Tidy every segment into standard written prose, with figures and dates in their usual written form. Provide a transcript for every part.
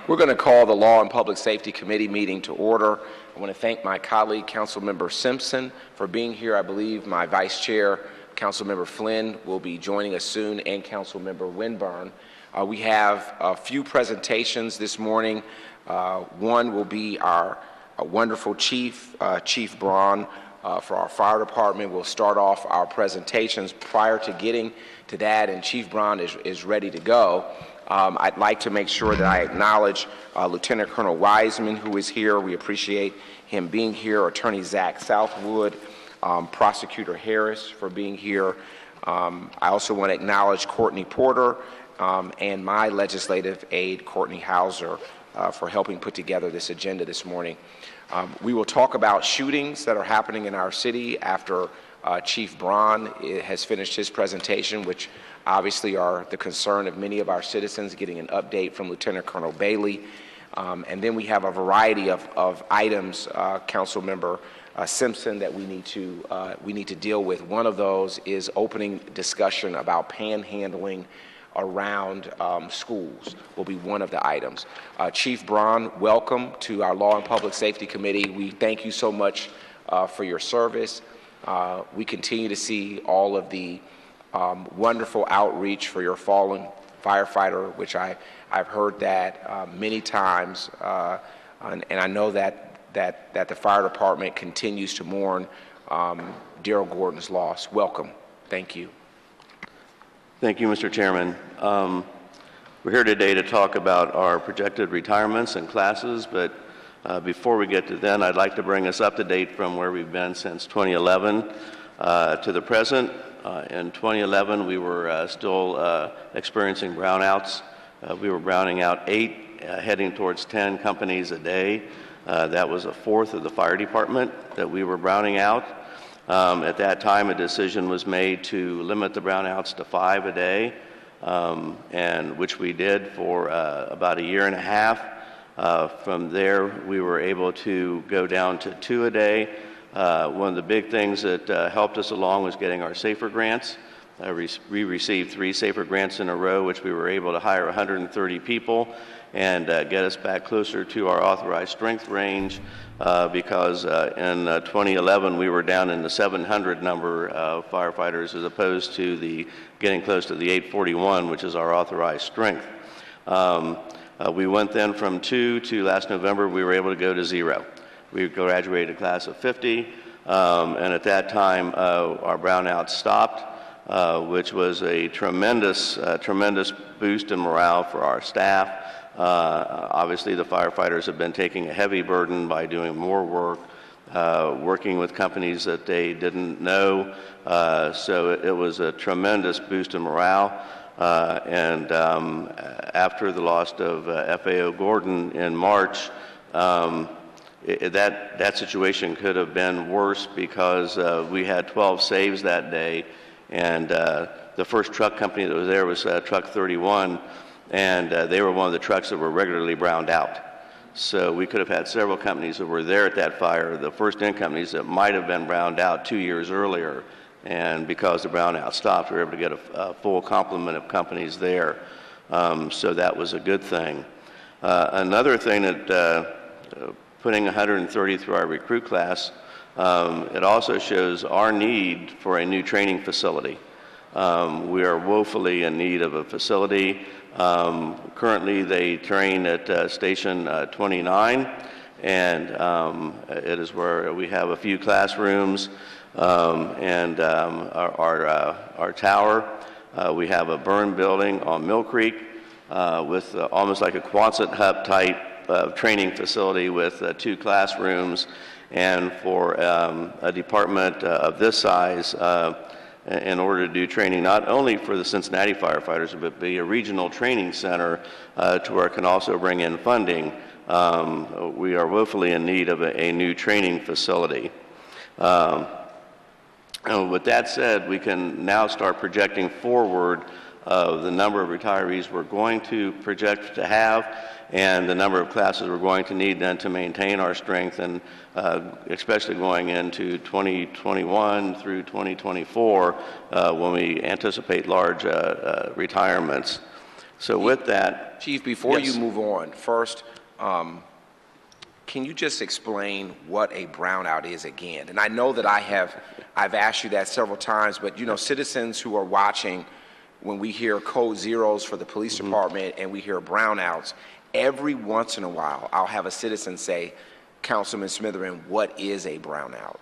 We're going to call the Law and Public Safety Committee meeting to order. I want to thank my colleague, Councilmember Simpson, for being here. I believe my Vice Chair, Councilmember Flynn, will be joining us soon, and Councilmember Winburn. We have a few presentations this morning. One will be our wonderful Chief Braun, for our fire department. We'll start off our presentations. Prior to getting to that, and Chief Braun is ready to go, I'd like to make sure that I acknowledge Lieutenant Colonel Wiseman, who is here. We appreciate him being here. Attorney Zach Southwood, Prosecutor Harris for being here. I also want to acknowledge Courtney Porter and my legislative aide, Courtney Hauser, for helping put together this agenda this morning. We will talk about shootings that are happening in our city after Chief Braun has finished his presentation, which obviously are the concern of many of our citizens, getting an update from Lieutenant Colonel Bailey. And then we have a variety of items, Councilmember Simpson, that we need to deal with. One of those is opening discussion about panhandling around schools will be one of the items. Chief Braun, welcome to our Law and Public Safety Committee. We thank you so much for your service. We continue to see all of the wonderful outreach for your fallen firefighter, which I've heard that many times, and I know that the fire department continues to mourn Daryl Gordon's loss. Welcome. Thank you. Thank you, Mr. Chairman. We're here today to talk about our projected retirements and classes, but before we get to then, I'd like to bring us up to date from where we've been since 2011 to the present. In 2011, we were still experiencing brownouts. We were browning out 8, heading towards 10 companies a day. That was a fourth of the fire department that we were browning out. At that time, a decision was made to limit the brownouts to 5 a day, and which we did for about a year and a half. From there, we were able to go down to 2 a day. One of the big things that helped us along was getting our SAFER grants. We received 3 SAFER grants in a row, which we were able to hire 130 people and get us back closer to our authorized strength range, because in 2011 we were down in the 700 number of firefighters as opposed to getting close to the 841, which is our authorized strength. We went then from 2 to last November we were able to go to 0. We graduated a class of 50, and at that time our brownouts stopped, which was a tremendous boost in morale for our staff. Obviously the firefighters have been taking a heavy burden by doing more work, working with companies that they didn't know, so it was a tremendous boost in morale. And after the loss of FAO Gordon in March, that situation could have been worse because we had 12 saves that day, and the first truck company that was there was Truck 31, and they were one of the trucks that were regularly browned out. So we could have had several companies that were there at that fire, the first in companies that might have been browned out 2 years earlier, and because the brownout stopped, we were able to get a full complement of companies there. So that was a good thing. Another thing that putting 130 through our recruit class, it also shows our need for a new training facility. We are woefully in need of a facility. Currently they train at Station 29, and it is where we have a few classrooms and our tower. We have a burn building on Mill Creek with almost like a Quonset hut type training facility with 2 classrooms, and for a department of this size, in order to do training not only for the Cincinnati firefighters, but be a regional training center to where it can also bring in funding, we are woefully in need of a new training facility. And with that said, we can now start projecting forward the number of retirees we're going to project to have, and the number of classes we're going to need then to maintain our strength, and especially going into 2021 through 2024 when we anticipate large retirements. So with that, Chief, before Yes. you move on, first, can you just explain what a brownout is again? And I know that I've asked you that several times, but citizens who are watching, when we hear code zeros for the police department and we hear brownouts, every once in a while, I'll have a citizen say, Councilman Smitherman, what is a brownout?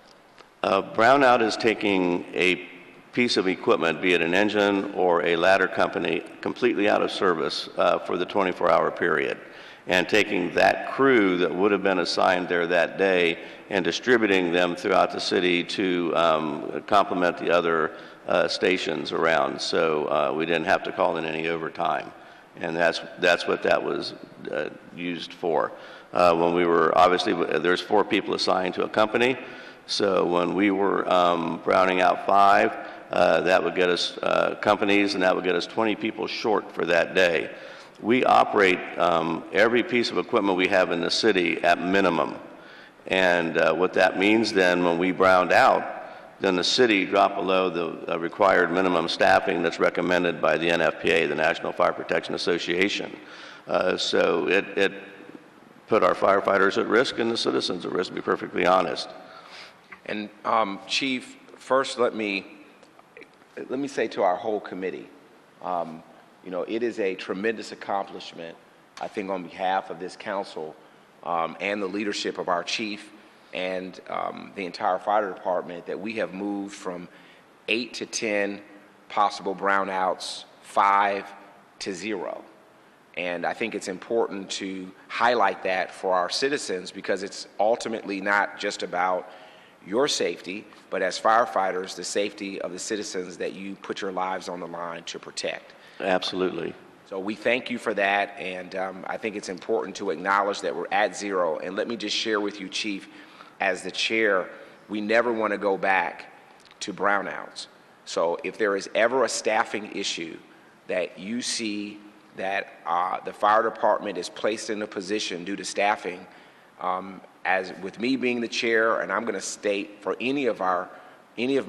Brownout is taking a piece of equipment, be it an engine or a ladder company, completely out of service for the 24-hour period, and taking that crew that would have been assigned there that day and distributing them throughout the city to complement the other stations around. So we didn't have to call in any overtime, and that's what that was used for. When we were, obviously, there's 4 people assigned to a company, so when we were browning out 5, that would get us companies, and that would get us 20 people short for that day. We operate every piece of equipment we have in the city at minimum. And what that means then, when we browned out, then the city dropped below the required minimum staffing that's recommended by the NFPA, the National Fire Protection Association. So it put our firefighters at risk and the citizens at risk, to be perfectly honest. And Chief, first let me say to our whole committee, it is a tremendous accomplishment, I think, on behalf of this council and the leadership of our chief and the entire fire department, that we have moved from 8 to 10 possible brownouts, 5 to 0. And I think it's important to highlight that for our citizens, because it's ultimately not just about your safety, but as firefighters, the safety of the citizens that you put your lives on the line to protect. Absolutely. So we thank you for that, and I think it's important to acknowledge that we're at 0. And let me just share with you, Chief, as the chair, we never want to go back to brownouts. So if there is ever a staffing issue that you see that the fire department is placed in a position due to staffing, as with me being the chair, and I'm going to state for any of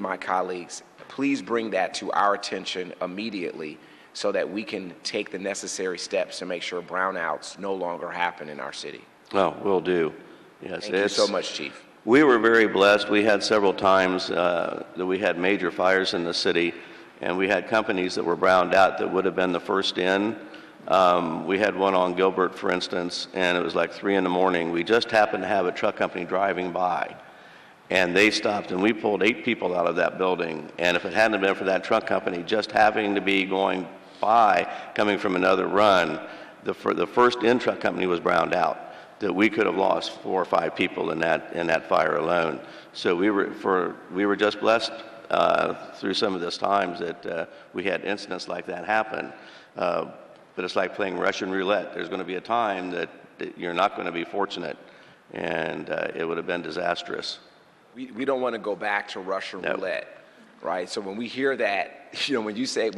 my colleagues, please bring that to our attention immediately so that we can take the necessary steps to make sure brownouts no longer happen in our city. Oh, will do. Yes. Thank you so much, Chief. We were very blessed. We had several times that we had major fires in the city, and we had companies that were browned out that would have been the first in. We had one on Gilbert, for instance, and it was like 3 in the morning. We just happened to have a truck company driving by, and they stopped, and we pulled 8 people out of that building. And if it hadn't been for that truck company just having to be going by, coming from another run, the first in truck company was browned out, that we could have lost 4 or 5 people in that fire alone. So we were just blessed through some of those times that we had incidents like that happen. But it's like playing Russian roulette. There's going to be a time that you're not going to be fortunate, and it would have been disastrous. We don't want to go back to Russian roulette, right? So when we hear that, when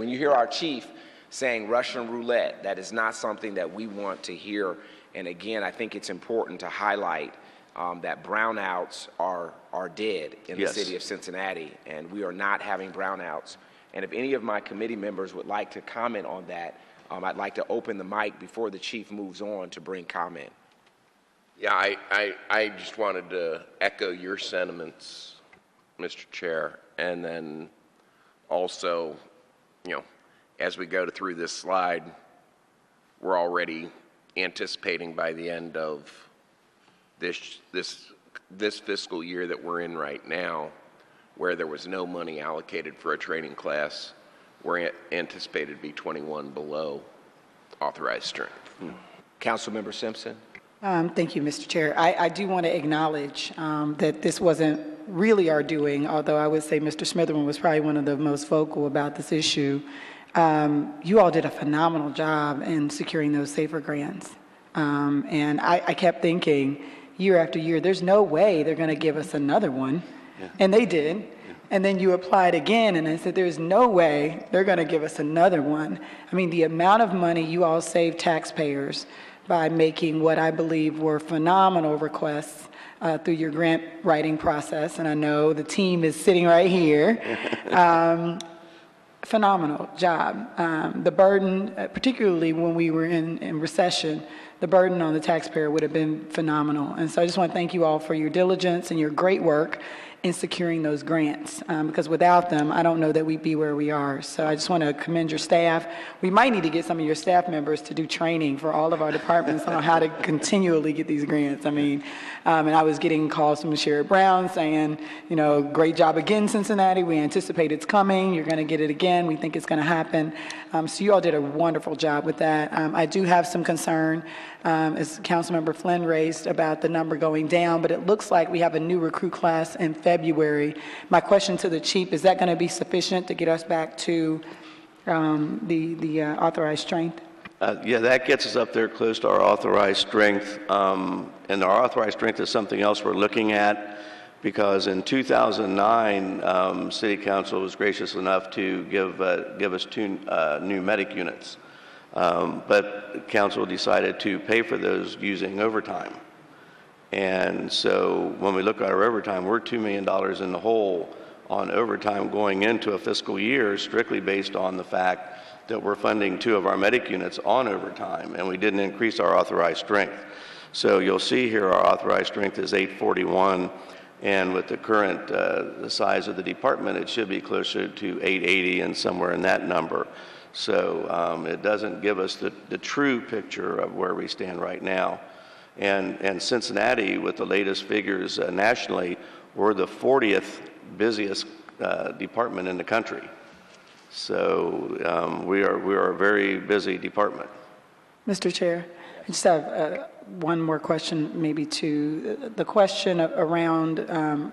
you hear our chief saying Russian roulette, that is not something that we want to hear. And again, I think it's important to highlight that brownouts are dead in the city of Cincinnati, and we are not having brownouts. And if any of my committee members would like to comment on that, I'd like to open the mic before the chief moves on to bring comment. Yeah, I just wanted to echo your sentiments, Mr. Chair, and then also, as we go through this slide, we're already anticipating by the end of this fiscal year that we're in right now, where there was no money allocated for a training class, we're anticipated to be 21 below authorized strength. Councilmember Simpson. Thank you, Mr. Chair. I do want to acknowledge that this wasn't really our doing, although I would say Mr. Smitherman was probably one of the most vocal about this issue. You all did a phenomenal job in securing those SAFER grants. And I kept thinking, year after year, there's no way they're going to give us another one. Yeah. And they did. Yeah. And then you applied again, and I said, there's no way they're going to give us another one. I mean, the amount of money you all saved taxpayers by making what I believe were phenomenal requests through your grant writing process, and I know the team is sitting right here. phenomenal job. The burden, particularly when we were in recession, the burden on the taxpayer would have been phenomenal. And so I just want to thank you all for your diligence and your great work in securing those grants, because without them, I don't know that we'd be where we are. So I just want to commend your staff. We might need to get some of your staff members to do training for all of our departments on how to continually get these grants. I mean, and I was getting calls from Sherrod Brown saying, you know, great job again, Cincinnati. We anticipate it's coming. You're going to get it again. We think it's going to happen. So you all did a wonderful job with that. I do have some concern, as Councilmember Flynn raised, about the number going down, but it looks like we have a new recruit class in February. My question to the chief, is that going to be sufficient to get us back to the authorized strength? Yeah, that gets us up there close to our authorized strength. And our authorized strength is something else we're looking at, because in 2009, City Council was gracious enough to give us 2 new medic units. But Council decided to pay for those using overtime. And so when we look at our overtime, we're $2 million in the hole on overtime going into a fiscal year, strictly based on the fact that we're funding 2 of our medic units on overtime, and we didn't increase our authorized strength. So you'll see here our authorized strength is 841, and with the current the size of the department, it should be closer to 880 and somewhere in that number. So it doesn't give us the true picture of where we stand right now. And Cincinnati, with the latest figures nationally, we're the 40th busiest department in the country. So we are a very busy department. Mr. Chair, I just have one more question, maybe to the question around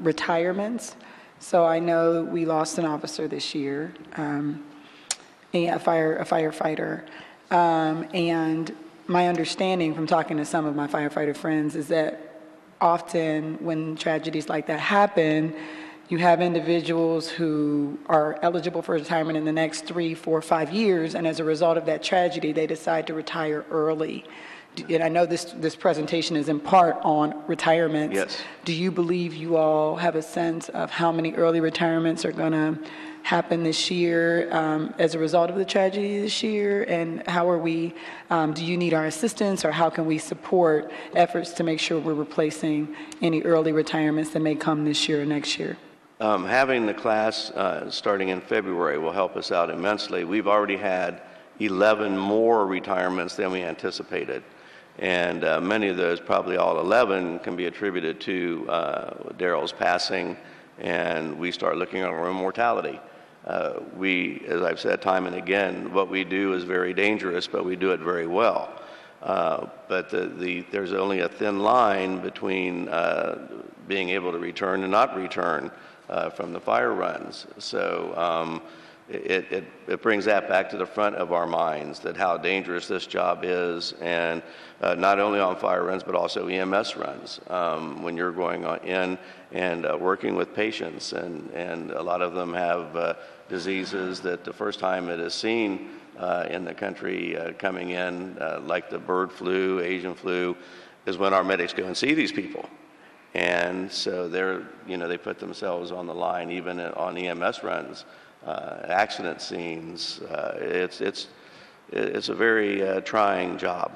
retirements. So I know we lost an officer this year, a firefighter, and my understanding from talking to some of my firefighter friends is that often when tragedies like that happen, you have individuals who are eligible for retirement in the next 3, 4, 5 years, and as a result of that tragedy, they decide to retire early. And I know this presentation is in part on retirements. Yes. Do you believe you all have a sense of how many early retirements are going to happen this year as a result of the tragedy this year? And how are we, do you need our assistance, or how can we support efforts to make sure we're replacing any early retirements that may come this year or next year? Having the class starting in February will help us out immensely. We've already had 11 more retirements than we anticipated. And many of those, probably all 11, can be attributed to Daryl's passing, and we start looking at our own mortality. As I've said time and again, what we do is very dangerous, but we do it very well. But there's only a thin line between being able to return and not return from the fire runs. So it brings that back to the front of our minds, that how dangerous this job is, and not only on fire runs, but also EMS runs. When you're going in and working with patients, and a lot of them have diseases that the first time it is seen in the country coming in, like the bird flu, Asian flu, is when our medics go and see these people. And so they put themselves on the line, even on EMS runs, accident scenes. It's a very trying job.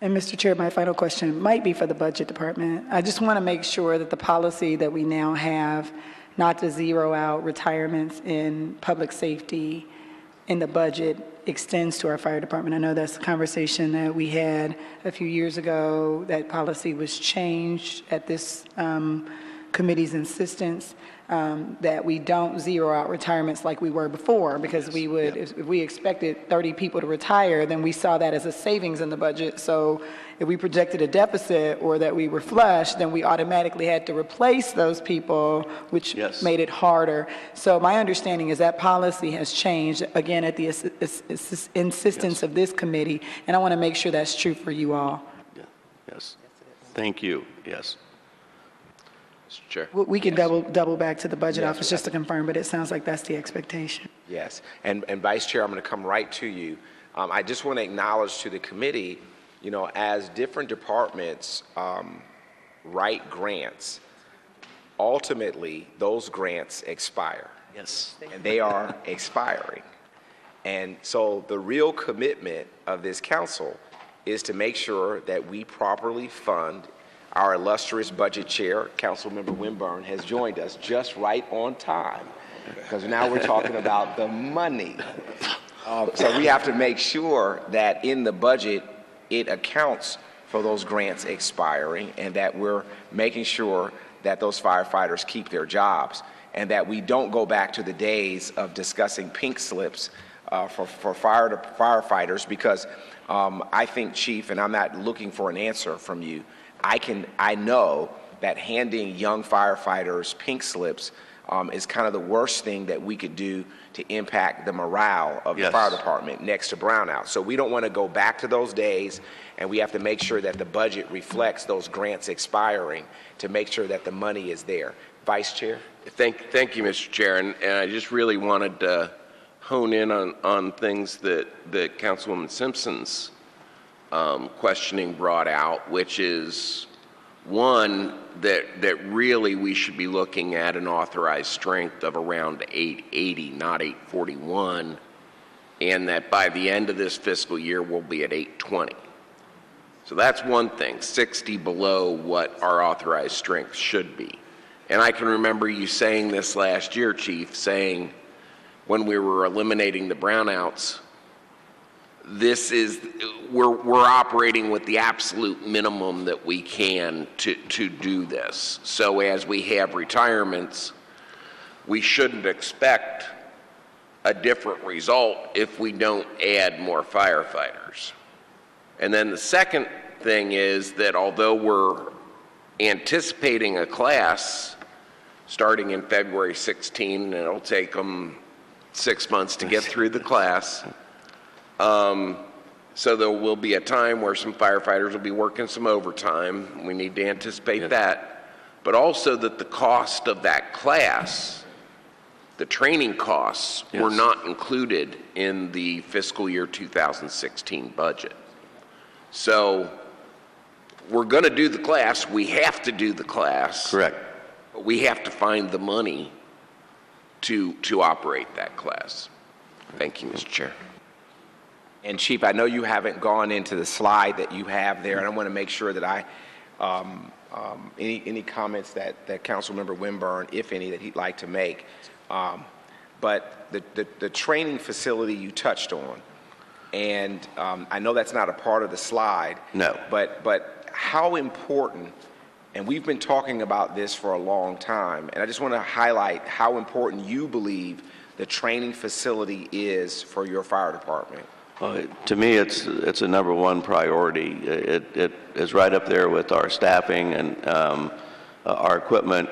And Mr. Chair, my final question might be for the Budget Department. I just want to make sure that the policy that we now have not to zero out retirements in public safety in the budget extends to our fire department. I know that's the conversation that we had a few years ago. That policy was changed at this committee's insistence, that we don't zero out retirements like we were before, because we would, if we expected 30 people to retire, then we saw that as a savings in the budget. So if we projected a deficit or that we were flush, then we automatically had to replace those people, which made it harder. So my understanding is that policy has changed, again, at the insistence of this committee, and I want to make sure that's true for you all. Yes. Thank you. Yes. Mr. Chair. We can double back to the Budget Office just to confirm, but it sounds like that's the expectation. Yes. And Vice Chair, I'm going to come right to you. I just want to acknowledge to the committee, as different departments write grants, ultimately those grants expire. Yes. and they are expiring. And so the real commitment of this council is to make sure that we properly fund. Our illustrious budget chair, Councilmember Winburn, has joined us just right on time, because now we're talking about the money. So we have to make sure that in the budget, it accounts for those grants expiring, and that we're making sure that those firefighters keep their jobs, and that we don't go back to the days of discussing pink slips for firefighters, because I think, Chief, and I'm not looking for an answer from you, I know that handing young firefighters pink slips is kind of the worst thing that we could do to impact the morale of the Yes. fire department next to brownout. So we don't want to go back to those days, and we have to make sure that the budget reflects those grants expiring to make sure that the money is there. Vice Chair? Thank you, Mr. Chair, and I just really wanted to hone in on things that Councilwoman Simpson's questioning brought out, which is, one, that really we should be looking at an authorized strength of around 880, not 841, and that by the end of this fiscal year, we'll be at 820. So that's one thing, 60 below what our authorized strength should be. And I can remember you saying this last year, Chief, saying when we were eliminating the brownouts, we're operating with the absolute minimum that we can to do this. So as we have retirements, we shouldn't expect a different result if we don't add more firefighters. And then the second thing is that although we're anticipating a class starting in February 16, and it'll take them 6 months to get through the class, so there will be a time where some firefighters will be working some overtime. We need to anticipate that. But also that the cost of that class, the training costs, were not included in the fiscal year 2016 budget. So we're going to do the class. We have to do the class. Correct. But we have to find the money to operate that class. Thank you, Mr. Chair. And Chief, I know you haven't gone into the slide that you have there, and I want to make sure that any comments that Councilmember Winburn, if any, that he'd like to make. But the training facility you touched on, and I know that's not a part of the slide. No. But how important, and we've been talking about this for a long time, and I just want to highlight how important you believe the training facility is for your fire department. To me, it's a number one priority. It is right up there with our staffing and our equipment.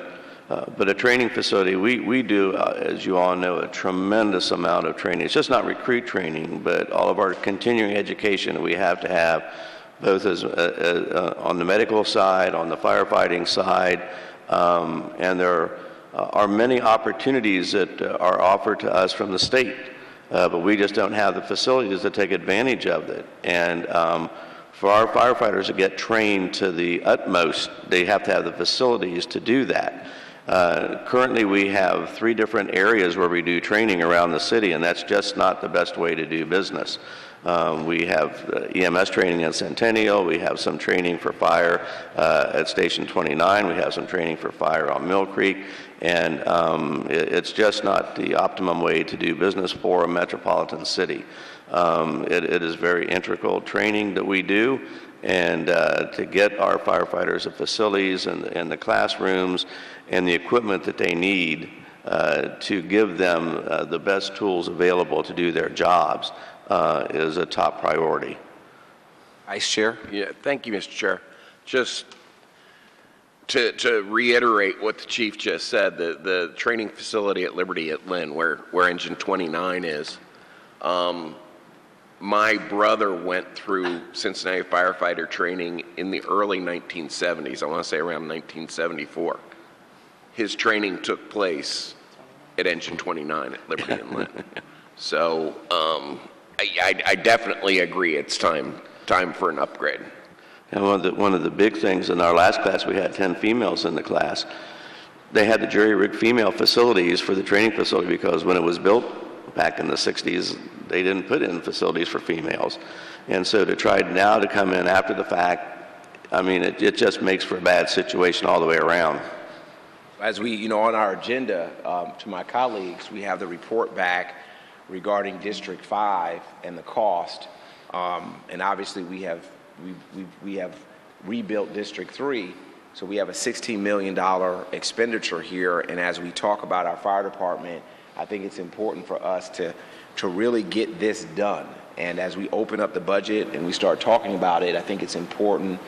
But a training facility, we do, as you all know, a tremendous amount of training. It's just not recruit training, but all of our continuing education that we have to have, both as on the medical side, on the firefighting side, and there are many opportunities that are offered to us from the state. But we just don't have the facilities to take advantage of it. And for our firefighters to get trained to the utmost, they have to have the facilities to do that. Currently, we have 3 different areas where we do training around the city, and that's just not the best way to do business. We have EMS training at Centennial. We have some training for fire at Station 29. We have some training for fire on Mill Creek. And it's just not the optimum way to do business for a metropolitan city. It is very integral training that we do, and to get our firefighters the facilities and the classrooms and the equipment that they need to give them the best tools available to do their jobs is a top priority. Vice Chair? Yeah, thank you, Mr. Chair. Just to reiterate what the Chief just said, the training facility at Liberty at Lynn, where Engine 29 is, my brother went through Cincinnati firefighter training in the early 1970s. I want to say around 1974. His training took place at Engine 29 at Liberty and Lynn. So I definitely agree. It's time for an upgrade. And one of the big things in our last class, we had 10 females in the class. they had the jury-rig female facilities for the training facility because when it was built back in the 60s, they didn't put in facilities for females. And so to try now to come in after the fact, I mean, it just makes for a bad situation all the way around. As we, on our agenda, to my colleagues, we have the report back regarding District 5 and the cost. And obviously we have rebuilt District 3, so we have a $16 million expenditure here. And as we talk about our fire department, I think it's important for us to really get this done. And as we open up the budget and we start talking about it, I think it's important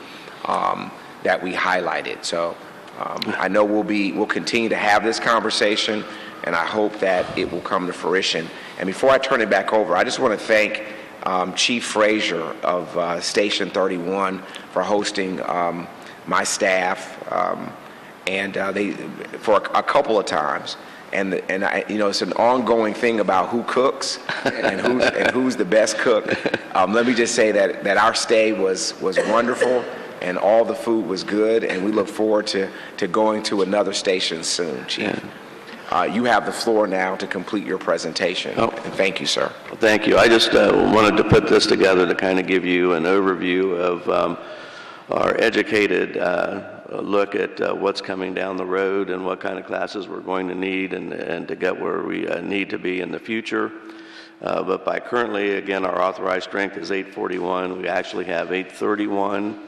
that we highlight it. So I know we'll continue to have this conversation, and I hope that it will come to fruition. And before I turn it back over, I just want to thank Chief Frazier of Station 31 for hosting my staff, and they for a couple of times. And it's an ongoing thing about who cooks and who's the best cook. Let me just say that our stay was wonderful, and all the food was good, and we look forward to going to another station soon, Chief. You have the floor now to complete your presentation. Oh. And thank you, sir. Well, thank you. I just wanted to put this together to kind of give you an overview of our educated look at what's coming down the road and what kind of classes we're going to need and to get where we need to be in the future. But by currently, again, our authorized strength is 841. We actually have 831.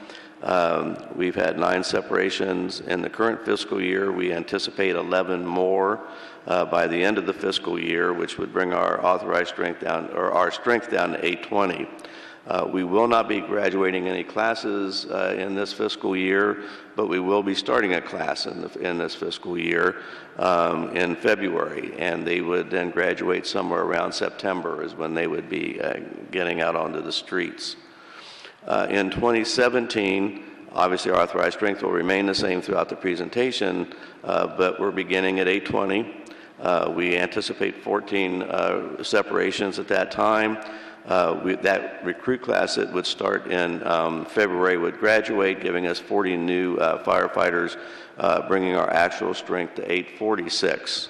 We've had 9 separations in the current fiscal year. We anticipate 11 more by the end of the fiscal year, which would bring our authorized strength down, or our strength down to 820. We will not be graduating any classes in this fiscal year, but we will be starting a class in this fiscal year in February, and they would then graduate somewhere around September is when they would be getting out onto the streets. In 2017, obviously our authorized strength will remain the same throughout the presentation, but we're beginning at 820. We anticipate 14 separations at that time. That recruit class that would start in February would graduate, giving us 40 new firefighters, bringing our actual strength to 846.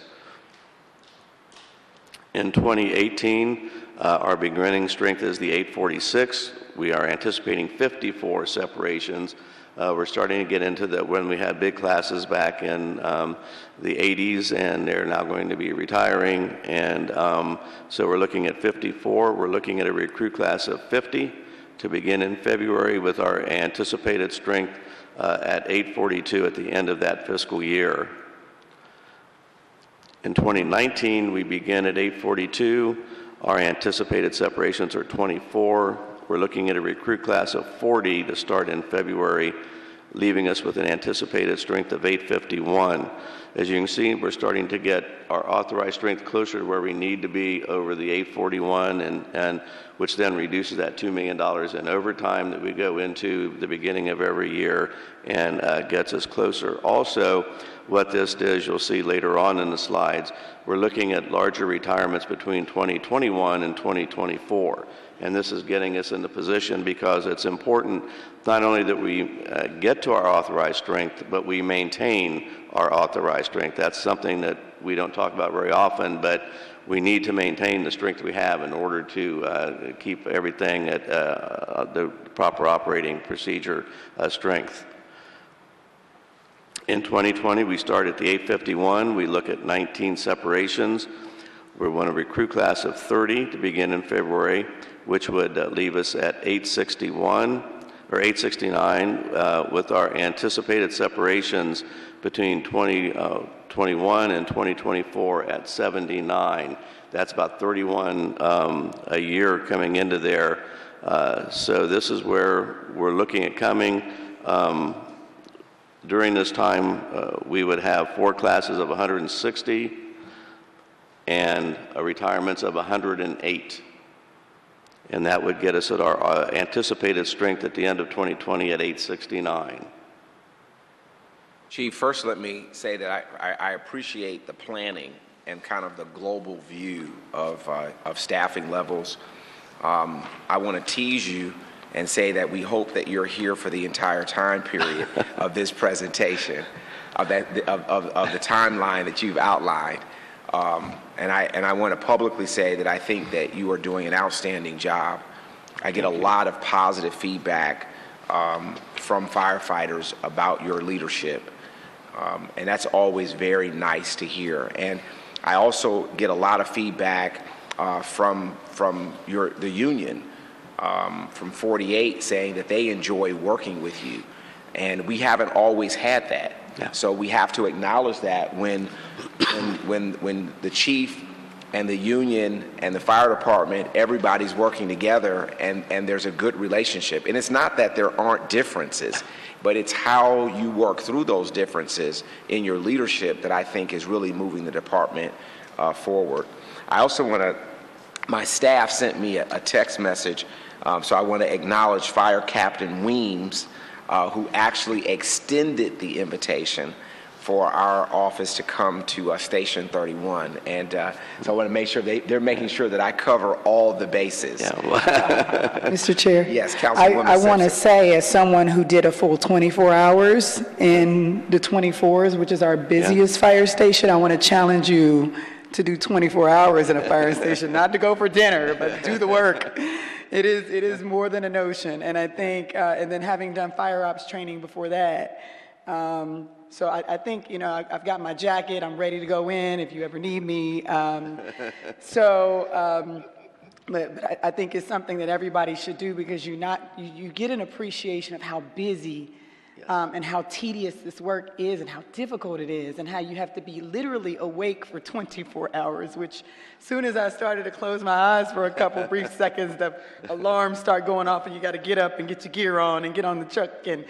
In 2018, our beginning strength is the 846. We are anticipating 54 separations. We're starting to get into when we had big classes back in the 80s, and they're now going to be retiring. And so we're looking at 54. We're looking at a recruit class of 50 to begin in February with our anticipated strength at 842 at the end of that fiscal year. In 2019, we begin at 842. Our anticipated separations are 24. We're looking at a recruit class of 40 to start in February, leaving us with an anticipated strength of 851. As you can see, we're starting to get our authorized strength closer to where we need to be over the 841, and which then reduces that $2 million in overtime that we go into the beginning of every year and gets us closer. Also, what this does, you'll see later on in the slides, we're looking at larger retirements between 2021 and 2024. And this is getting us in the position because it's important not only that we get to our authorized strength, but we maintain our authorized strength. That's something that we don't talk about very often, but we need to maintain the strength we have in order to keep everything at the proper operating procedure strength. In 2020, we start at the 851. We look at 19 separations. We want a recruit class of 30 to begin in February, which would leave us at 861 or 869 with our anticipated separations between 2021 and 2024 at 79. That's about 31 a year coming into there. So this is where we're looking at coming. During this time, we would have 4 classes of 160 and retirements of 108. And that would get us at our anticipated strength at the end of 2020 at 869. Chief, first let me say that I appreciate the planning and kind of the global view of staffing levels. I want to tease you and say that we hope that you're here for the entire time period of this presentation. of the timeline that you've outlined. And I want to publicly say that I think that you are doing an outstanding job. I get a lot of positive feedback from firefighters about your leadership, and that's always very nice to hear. And I also get a lot of feedback from the union, from 48, saying that they enjoy working with you, and we haven't always had that. Yeah. So we have to acknowledge that when the chief and the union and the fire department, everybody's working together, and there's a good relationship. And it's not that there aren't differences, but it's how you work through those differences in your leadership that I think is really moving the department forward. I also want to, my staff sent me a text message, so I want to acknowledge Fire Captain Weems, who actually extended the invitation for our office to come to Station 31. And so I want to make sure they're making sure that I cover all the bases. Yeah, well, Mr. Chair? Yes, Councilwoman I want to Simpson. say, as someone who did a full 24 hours in the 24s, which is our busiest fire station, I want to challenge you to do 24 hours in a fire station, not to go for dinner, but do the work. It is more than a notion. And I think, and then having done fire ops training before that, so I think, you know, I've got my jacket, I'm ready to go in if you ever need me. But I think it's something that everybody should do, because you get an appreciation of how busy and how tedious this work is and how difficult it is, and how you have to be literally awake for 24 hours, which as soon as I started to close my eyes for a couple brief seconds, the alarms start going off and you got to get up and get your gear on and get on the truck. And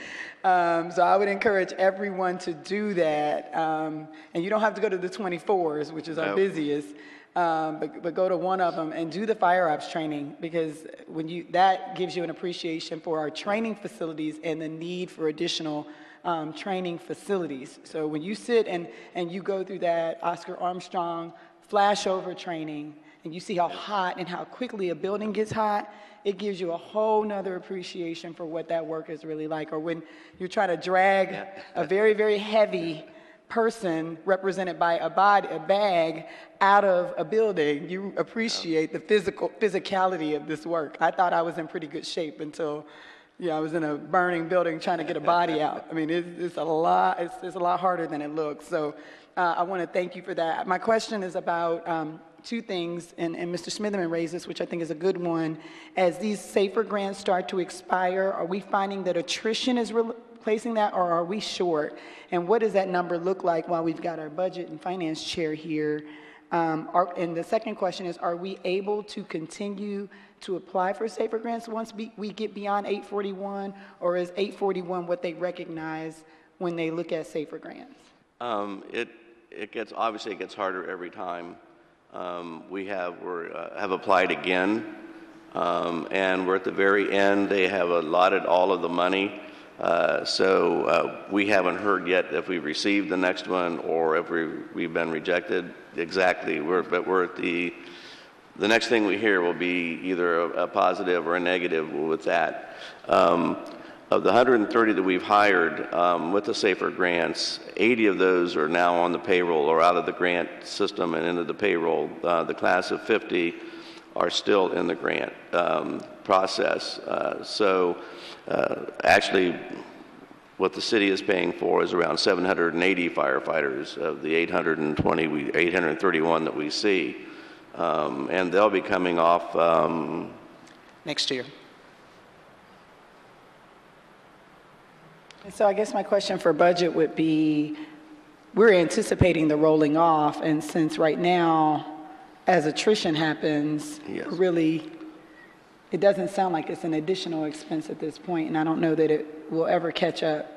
so I would encourage everyone to do that. And you don't have to go to the 24s, which is our busiest. But go to one of them and do the fire ops training, because that gives you an appreciation for our training facilities and the need for additional training facilities. So when you sit and you go through that Oscar Armstrong flashover training, and you see how hot and how quickly a building gets hot, it gives you a whole nother appreciation for what that work is really like. Or when you're trying to drag a very, very heavy person represented by a bag out of a building, you appreciate the physicality of this work. I thought I was in pretty good shape until, I was in a burning building trying to get a body out. I mean, it's a lot harder than it looks. So I want to thank you for that. My question is about two things, and Mr. Smitherman raised this, which I think is a good one. As these SAFER grants start to expire, are we finding that attrition is replacing that, or are we short? And what does that number look like while we've got our budget and finance chair here? And the second question is, are we able to continue to apply for SAFER grants once we get beyond 841, or is 841 what they recognize when they look at SAFER grants? It gets harder every time. We have applied again, and we're at the very end. They have allotted all of the money. So we haven't heard yet if we've received the next one or if we've been rejected exactly. But we're at the next thing we hear will be either a positive or a negative with that. Of the 130 that we've hired with the SAFER grants, 80 of those are now on the payroll or out of the grant system and into the payroll. The class of 50 are still in the grant process. Actually, what the city is paying for is around 780 firefighters of the 831 that we see. And they'll be coming off next year. So I guess my question for budget would be, we're anticipating the rolling off, and since right now, as attrition happens, really, it doesn't sound like it's an additional expense at this point, and I don't know that it will ever catch up.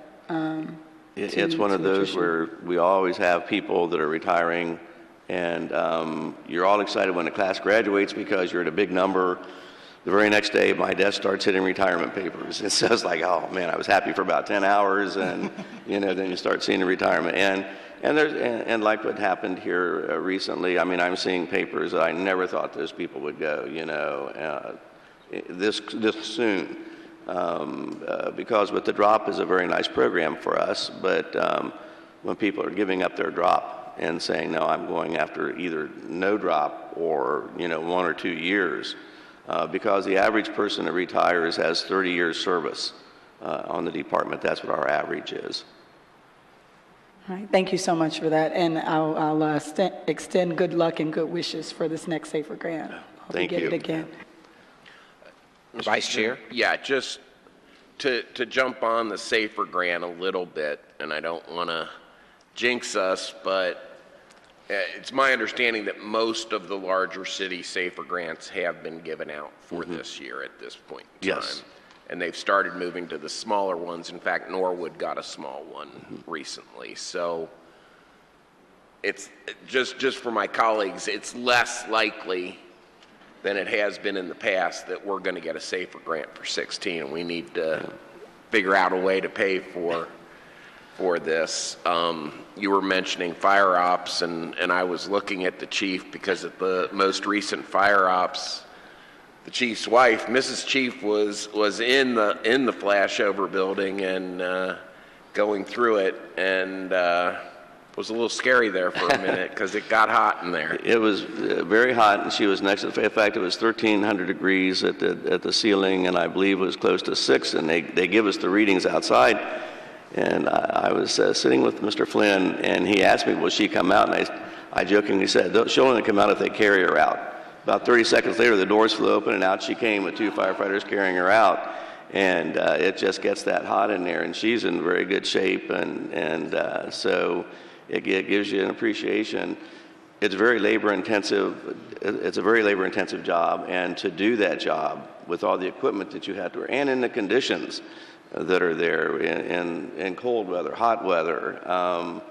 It's one of those where we always have people that are retiring, and you're all excited when the class graduates because you're at a big number. The very next day, my desk starts hitting retirement papers. It says like, oh man, I was happy for about 10 hours, and then you start seeing the retirement. And like what happened here recently, I mean, I'm seeing papers that I never thought those people would go, this soon. Because with the drop is a very nice program for us, but when people are giving up their drop and saying, no, I'm going after either no drop or, 1 or 2 years, because the average person that retires has 30 years service on the department. That's what our average is. All right, thank you so much for that, and I'll extend good luck and good wishes for this next Safer Grant. Hope Thank you. Get you. it again. Vice Chair? Yeah, just to jump on the SAFER grant a little bit, and I don't want to jinx us, but it's my understanding that most of the larger city SAFER grants have been given out for this year at this point in time. Yes. And they've started moving to the smaller ones. In fact, Norwood got a small one recently. So it's just for my colleagues, it's less likely than it has been in the past that we're going to get a SAFER grant for 16, and we need to figure out a way to pay for this. You were mentioning fire ops, and I was looking at the chief because at the most recent fire ops, the chief's wife, Mrs. Chief, was in the flashover building and going through it, and it was a little scary there for a minute because it got hot in there. It was very hot, and she was next to, in fact, it was 1,300 degrees at the ceiling, and I believe it was close to 6, and they give us the readings outside. And I was sitting with Mr. Flynn, and he asked me, will she come out? And I jokingly said, she'll only come out if they carry her out. About 30 seconds later, the doors flew open, and out she came with 2 firefighters carrying her out. And it just gets that hot in there, and she's in very good shape, and so it gives you an appreciation. It's very labor-intensive. It's a very labor-intensive job, and to do that job with all the equipment that you have to wear, and in the conditions that are there, in cold weather, hot weather.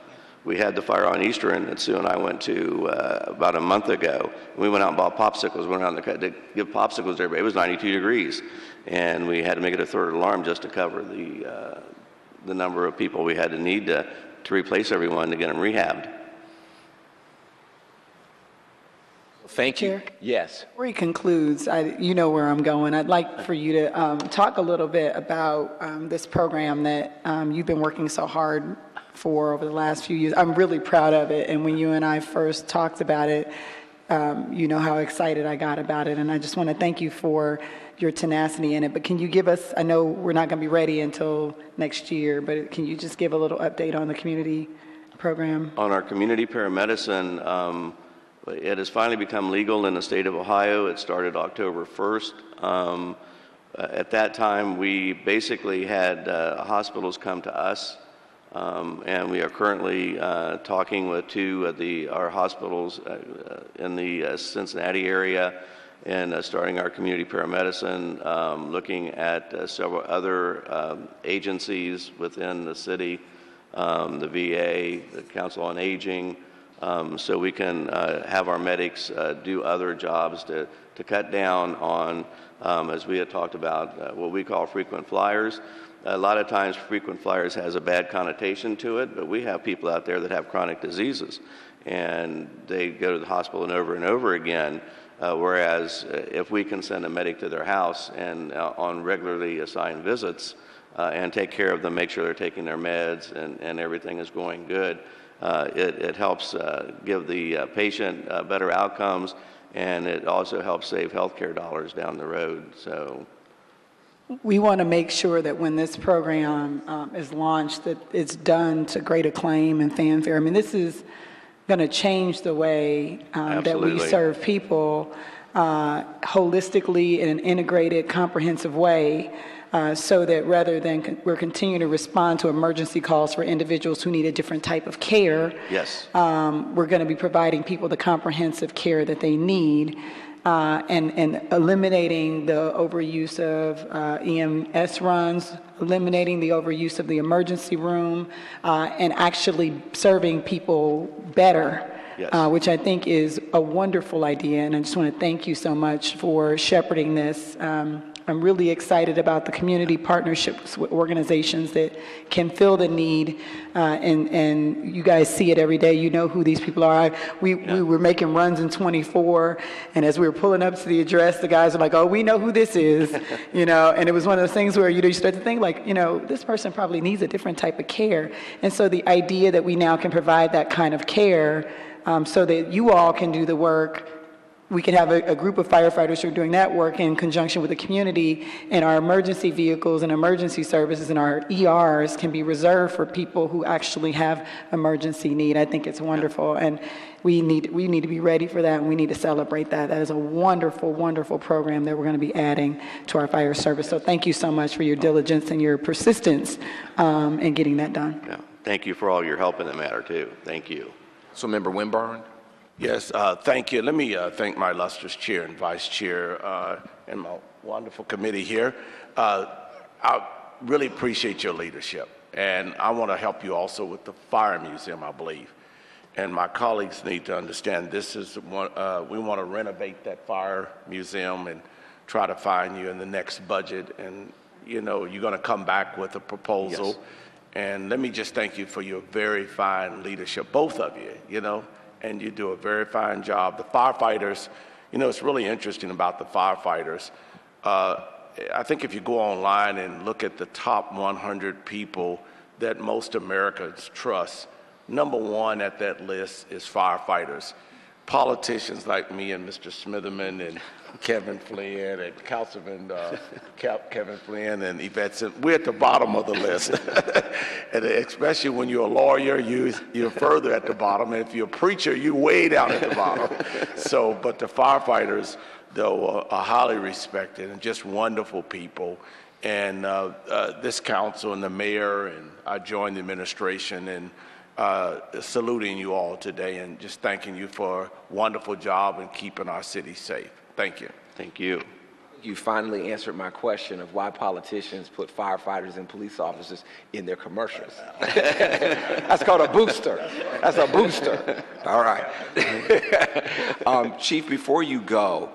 We had the fire on Eastern that Sue and I went to about a month ago. We went out and bought popsicles. We went out to give popsicles to everybody. It was 92 degrees, and we had to make it a third alarm just to cover the number of people we had to need to replace everyone to get them rehabbed. Thank you. Chair? Yes. Before he concludes, you know where I'm going. I'd like for you to talk a little bit about this program that you've been working so hard for over the last few years. I'm really proud of it, and when you and I first talked about it, you know how excited I got about it, and I just want to thank you for your tenacity in it. But can you give us, I know we're not going to be ready until next year, but can you just give a little update on the community program? On our community paramedicine, it has finally become legal in the state of Ohio. It started October 1st. At that time, we basically had hospitals come to us, and we are currently talking with 2 of our hospitals in the Cincinnati area, and starting our community paramedicine, looking at several other agencies within the city, the VA, the Council on Aging, so we can have our medics do other jobs to cut down on, as we had talked about, what we call frequent flyers. A lot of times frequent flyers has a bad connotation to it, but we have people out there that have chronic diseases, and they go to the hospital and over again, whereas if we can send a medic to their house and on regularly assigned visits and take care of them, make sure they're taking their meds and everything is going good, it helps give the patient better outcomes, and it also helps save healthcare dollars down the road. So We want to make sure that when this program is launched, that it's done to great acclaim and fanfare. I mean, this is going to change the way that we serve people holistically in an integrated, comprehensive way, so that rather than we're continuing to respond to emergency calls for individuals who need a different type of care, yes, we're going to be providing people the comprehensive care that they need. And eliminating the overuse of EMS runs, eliminating the overuse of the emergency room, and actually serving people better, yes, which I think is a wonderful idea. And I just want to thank you so much for shepherding this I'm really excited about the community partnerships with organizations that can fill the need, and you guys see it every day. You know who these people are. We were making runs in 24, and as we were pulling up to the address, the guys were like, "Oh, we know who this is," you know. And it was one of those things where you start to think like, this person probably needs a different type of care, and so the idea that we now can provide that kind of care, so that you all can do the work. We can have a group of firefighters who are doing that work in conjunction with the community, and our emergency vehicles and emergency services and our ERs can be reserved for people who actually have emergency need. I think it's wonderful, and we need to be ready for that, and we need to celebrate that. That is a wonderful, wonderful program that we're going to be adding to our fire service. So thank you so much for your diligence and your persistence in getting that done. Yeah. Thank you for all your help in the matter, too. Thank you. So, Member Winburn. Yes, thank you. Let me thank my illustrious chair and vice chair and my wonderful committee here. I really appreciate your leadership, and I want to help you also with the fire museum, I believe. And my colleagues need to understand this is one, we want to renovate that fire museum and try to find you in the next budget. And, you're going to come back with a proposal. Yes. And let me just thank you for your very fine leadership, both of you, and you do a very fine job. The firefighters, it's really interesting about the firefighters. I think if you go online and look at the top 100 people that most Americans trust, number one at that list is firefighters. Politicians like me and Mr. Smitherman and Kevin Flynn and Councilman Kevin Flynn and Yvette Simpson, we're at the bottom of the list. And especially when you're a lawyer, you're further at the bottom. And if you're a preacher, you're way down at the bottom. But the firefighters, though, are highly respected and just wonderful people. And this council and the mayor, and I joined the administration and saluting you all today and just thanking you for a wonderful job in keeping our city safe. Thank you. Thank you. You finally answered my question of why politicians put firefighters and police officers in their commercials. That's called a booster. That's a booster. All right. Chief, before you go,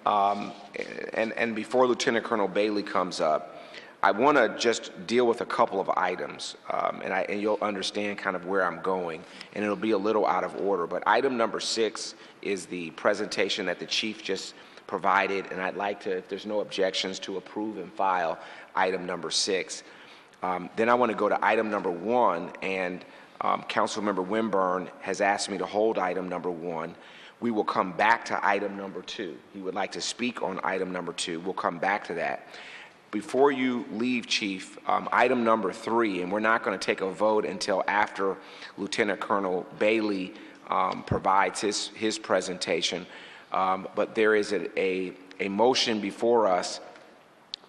and before Lieutenant Colonel Bailey comes up, I want to just deal with a couple of items, and you'll understand kind of where I'm going, and it'll be a little out of order. But item number 6 is the presentation that the chief just provided, and I'd like to, if there's no objections, to approve and file item number 6. Then I want to go to item number 1, and Councilmember Winburn has asked me to hold item number 1. We will come back to item number 2. He would like to speak on item number 2. We'll come back to that. Before you leave, Chief, item number 3, and we're not going to take a vote until after Lieutenant Colonel Bailey provides his presentation, but there is a motion before us.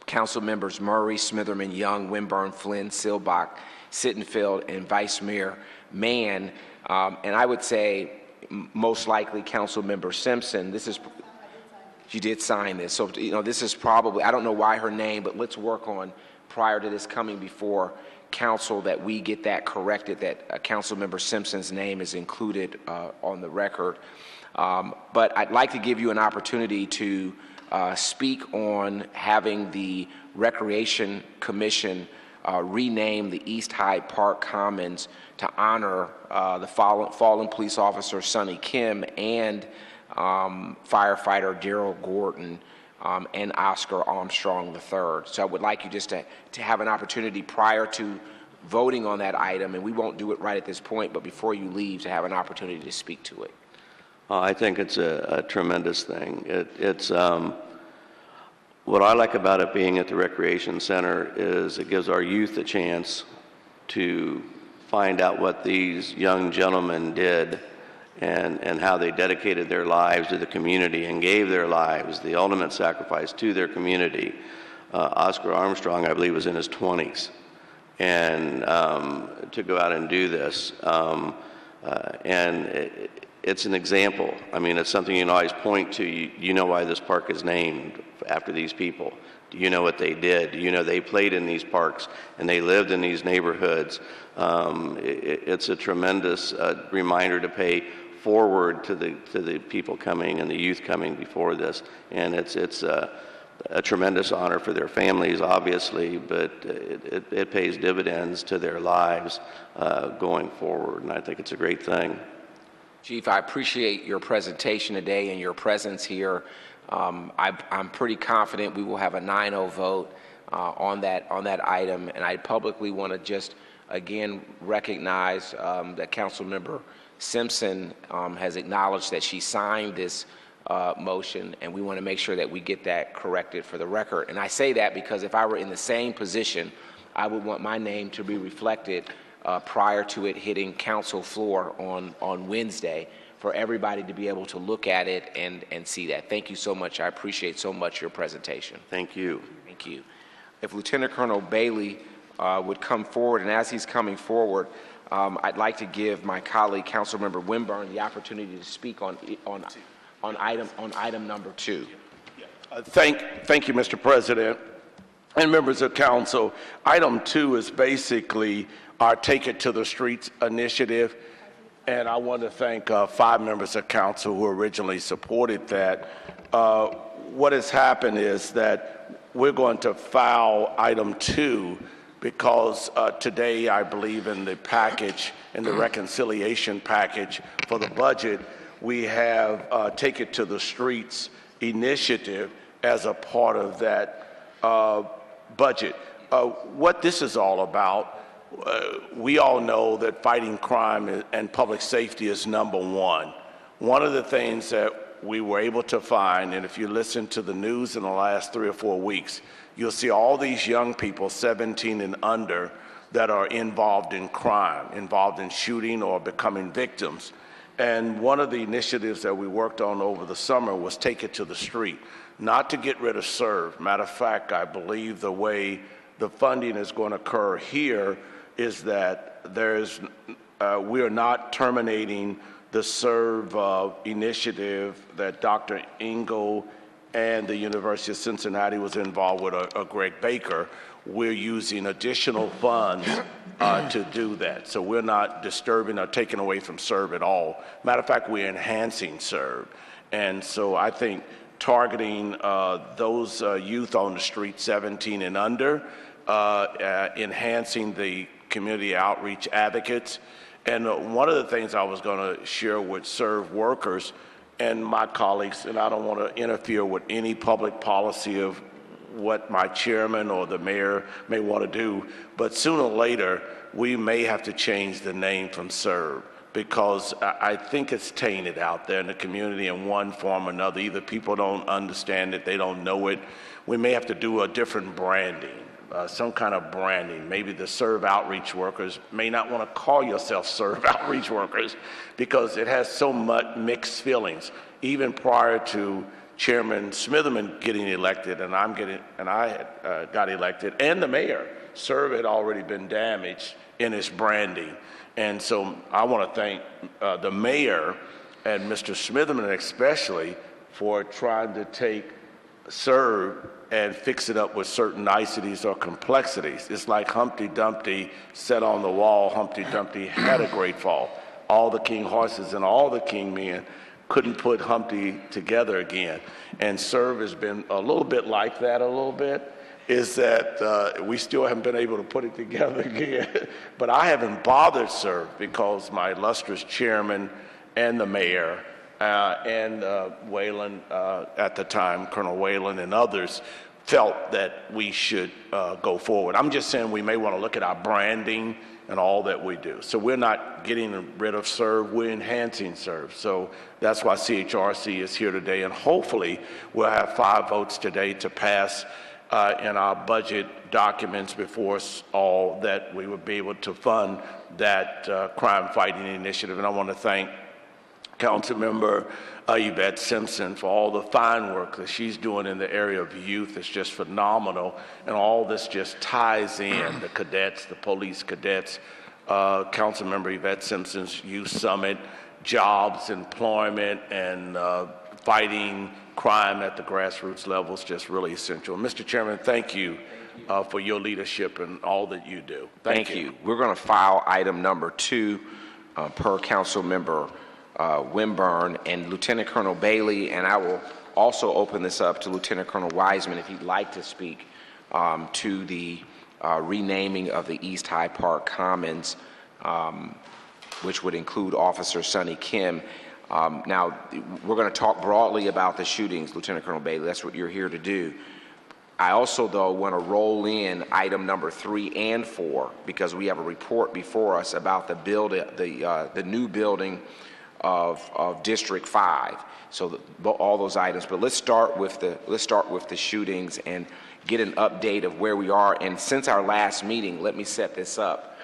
Council members Murray, Smitherman, Young, Winburn, Flynn, Silbach, Sittenfeld, and Vice Mayor Mann, and I would say most likely Council Member Simpson. She did sign this, so this is probably, I don't know why her name, but let's work on, prior to this coming before council, that we get that corrected, that Council Member Simpson's name is included on the record. But I'd like to give you an opportunity to speak on having the Recreation Commission rename the East Hyde Park Commons to honor the fallen police officer Sonny Kim and firefighter Daryl Gordon and Oscar Armstrong III. So I would like you just to have an opportunity prior to voting on that item, and we won't do it right at this point, but before you leave, to have an opportunity to speak to it. I think it's a tremendous thing. It's what I like about it being at the Recreation Center is it gives our youth a chance to find out what these young gentlemen did and how they dedicated their lives to the community and gave their lives, the ultimate sacrifice to their community. Oscar Armstrong, I believe, was in his 20s, and to go out and do this. And it's an example. I mean, it's something you can always point to. You know why this park is named after these people. Do you know what they did? Do you know they played in these parks and they lived in these neighborhoods? It's a tremendous reminder to pay forward to the people coming and the youth coming before this. And it's a tremendous honor for their families, obviously, but it pays dividends to their lives going forward, and I think it's a great thing. Chief, I appreciate your presentation today and your presence here. I'm pretty confident we will have a 9-0 vote on that item, and I publicly want to just again recognize that Councilmember Simpson has acknowledged that she signed this motion, and we want to make sure that we get that corrected for the record. And I say that because if I were in the same position, I would want my name to be reflected prior to it hitting council floor on Wednesday, for everybody to be able to look at it and see that. Thank you so much. I appreciate so much your presentation. Thank you. Thank you. If Lieutenant Colonel Bailey would come forward, and as he's coming forward, I'd like to give my colleague, Councilmember Winburn, the opportunity to speak on item number 2. Thank you, Mr. President and members of council. Item 2 is basically our Take It to the Streets initiative, and I want to thank 5 members of council who originally supported that. What has happened is that we're going to file item 2 because today, I believe in the package, in the reconciliation package for the budget, we have Take It to the Streets initiative as a part of that budget. What this is all about, we all know that fighting crime and public safety is number one. One of the things that we were able to find, and if you listen to the news in the last 3 or 4 weeks, you'll see all these young people, 17 and under, that are involved in crime, involved in shooting or becoming victims. And one of the initiatives that we worked on over the summer was Take It to the Street, not to get rid of SERVE. Matter of fact, I believe the way the funding is going to occur here is that we are not terminating the SERVE initiative that Dr. Engel and the University of Cincinnati was involved with, Greg Baker. We're using additional funds to do that. So we're not disturbing or taking away from SERVE at all. Matter of fact, we're enhancing SERVE. And so I think targeting those youth on the street, 17 and under, enhancing the community outreach advocates. And one of the things I was going to share with SERVE workers and my colleagues, and I don't want to interfere with any public policy of what my chairman or the mayor may want to do, but sooner or later, we may have to change the name from SERVE, because I think it's tainted out there in the community in one form or another. Either people don't understand it, they don't know it. We may have to do a different branding. Some kind of branding. Maybe the SERVE outreach workers may not want to call yourself SERVE outreach workers because it has so much mixed feelings. Even prior to Chairman Smitherman getting elected, and I got elected, and the mayor, SERVE had already been damaged in its branding. And so I want to thank the mayor and Mr. Smitherman especially for trying to take SERVE and fix it up with certain niceties or complexities. It's like Humpty Dumpty sat on the wall. Humpty Dumpty had a great fall. All the king horses and all the king men couldn't put Humpty together again. And SERVE has been a little bit like that is that we still haven't been able to put it together again. But I haven't bothered SERVE because my illustrious chairman and the mayor and Whalen at the time, Colonel Whalen and others, felt that we should go forward. I'm just saying we may want to look at our branding and all that we do. So we're not getting rid of SERVE, we're enhancing SERVE. So that's why CHRC is here today, and hopefully we'll have 5 votes today to pass in our budget documents before us all that we would be able to fund that crime fighting initiative. And I want to thank Councilmember Yvette Simpson for all the fine work that she's doing in the area of youth. It's just phenomenal, and all this just ties in, the cadets, the police cadets, Councilmember Yvette Simpson's Youth Summit, jobs, employment, and fighting crime at the grassroots level is just really essential. Mr. Chairman, thank you for your leadership and all that you do. Thank you. We're going to file item number 2 per Councilmember Winburn, and Lieutenant Colonel Bailey, and I will also open this up to Lieutenant Colonel Wiseman if he'd like to speak to the renaming of the East Hyde Park Commons, which would include Officer Sonny Kim. Now, we're going to talk broadly about the shootings, Lieutenant Colonel Bailey. That's what you're here to do. I also, though, want to roll in item number 3 and 4 because we have a report before us about the new building of District 5. So all those items. But let's start with the shootings and get an update of where we are. And since our last meeting, let me set this up.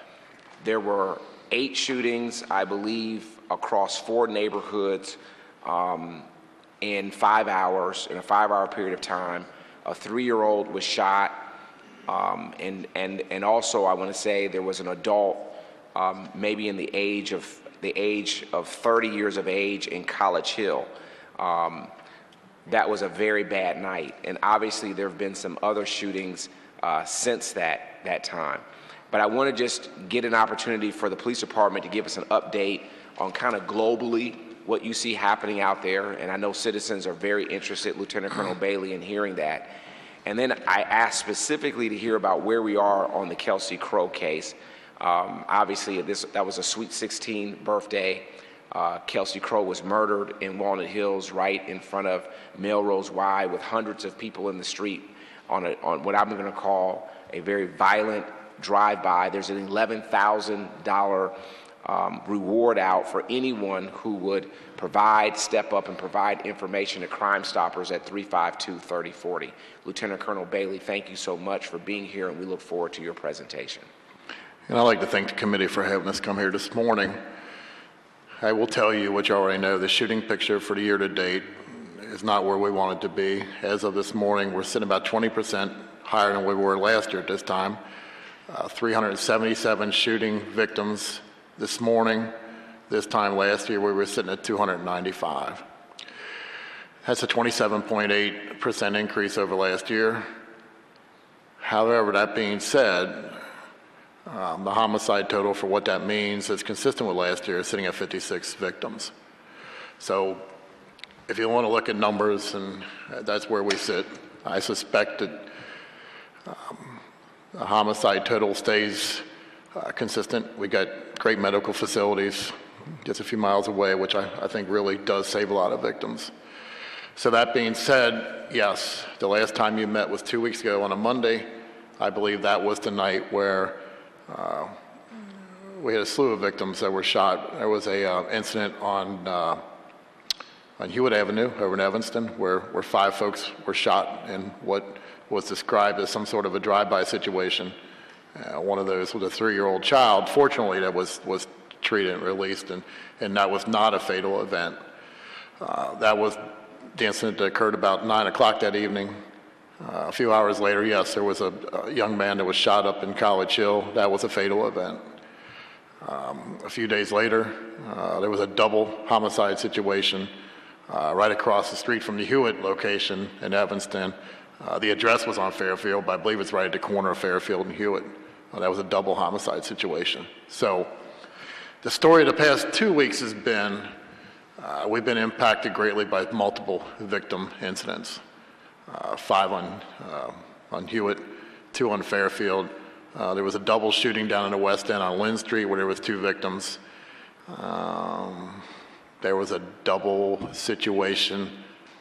There were 8 shootings, I believe, across 4 neighborhoods in 5 hours, in a 5-hour period of time. A 3-year-old was shot, and also I want to say there was an adult, maybe in the age of 30 years of age in College Hill. That was a very bad night, and obviously there have been some other shootings since that time. But I want to just get an opportunity for the police department to give us an update on kind of globally what you see happening out there, and I know citizens are very interested, Lieutenant Colonel Bailey, in hearing that. And then I asked specifically to hear about where we are on the Kelsey Crow case. Obviously, that was a Sweet 16 birthday. Kelsey Crow was murdered in Walnut Hills right in front of Melrose Y with hundreds of people in the street on what I'm going to call a very violent drive-by. There's an $11,000 reward out for anyone who would step up and provide information to Crime Stoppers at 352-3040. Lieutenant Colonel Bailey, thank you so much for being here, and we look forward to your presentation. And I'd like to thank the committee for having us come here this morning. I will tell you what you already know, the shooting picture for the year to date is not where we want it to be. As of this morning, we're sitting about 20% higher than we were last year at this time. 377 shooting victims this morning. This time last year, we were sitting at 295. That's a 27.8% increase over last year. However, that being said, the homicide total for what that means is consistent with last year, sitting at 56 victims. So if you want to look at numbers, and that's where we sit, I suspect that the homicide total stays consistent. We got great medical facilities just a few miles away, which I think really does save a lot of victims. So that being said, yes, the last time you met was 2 weeks ago on a Monday. I believe that was the night where we had a slew of victims that were shot. There was a incident on Hewitt Avenue over in Evanston where 5 folks were shot in what was described as some sort of a drive-by situation. One of those was a 3-year-old child. Fortunately, that was treated and released, and that was not a fatal event. That was the incident that occurred about 9 o'clock that evening. A few hours later, yes, there was a young man that was shot up in College Hill. That was a fatal event. A few days later, there was a double homicide situation right across the street from the Hewitt location in Evanston. The address was on Fairfield, but I believe it's right at the corner of Fairfield and Hewitt. That was a double homicide situation. So the story of the past 2 weeks has been, we've been impacted greatly by multiple victim incidents. 5 on Hewitt, 2 on Fairfield. There was a double shooting down in the West End on Lynn Street where there was 2 victims. There was a double situation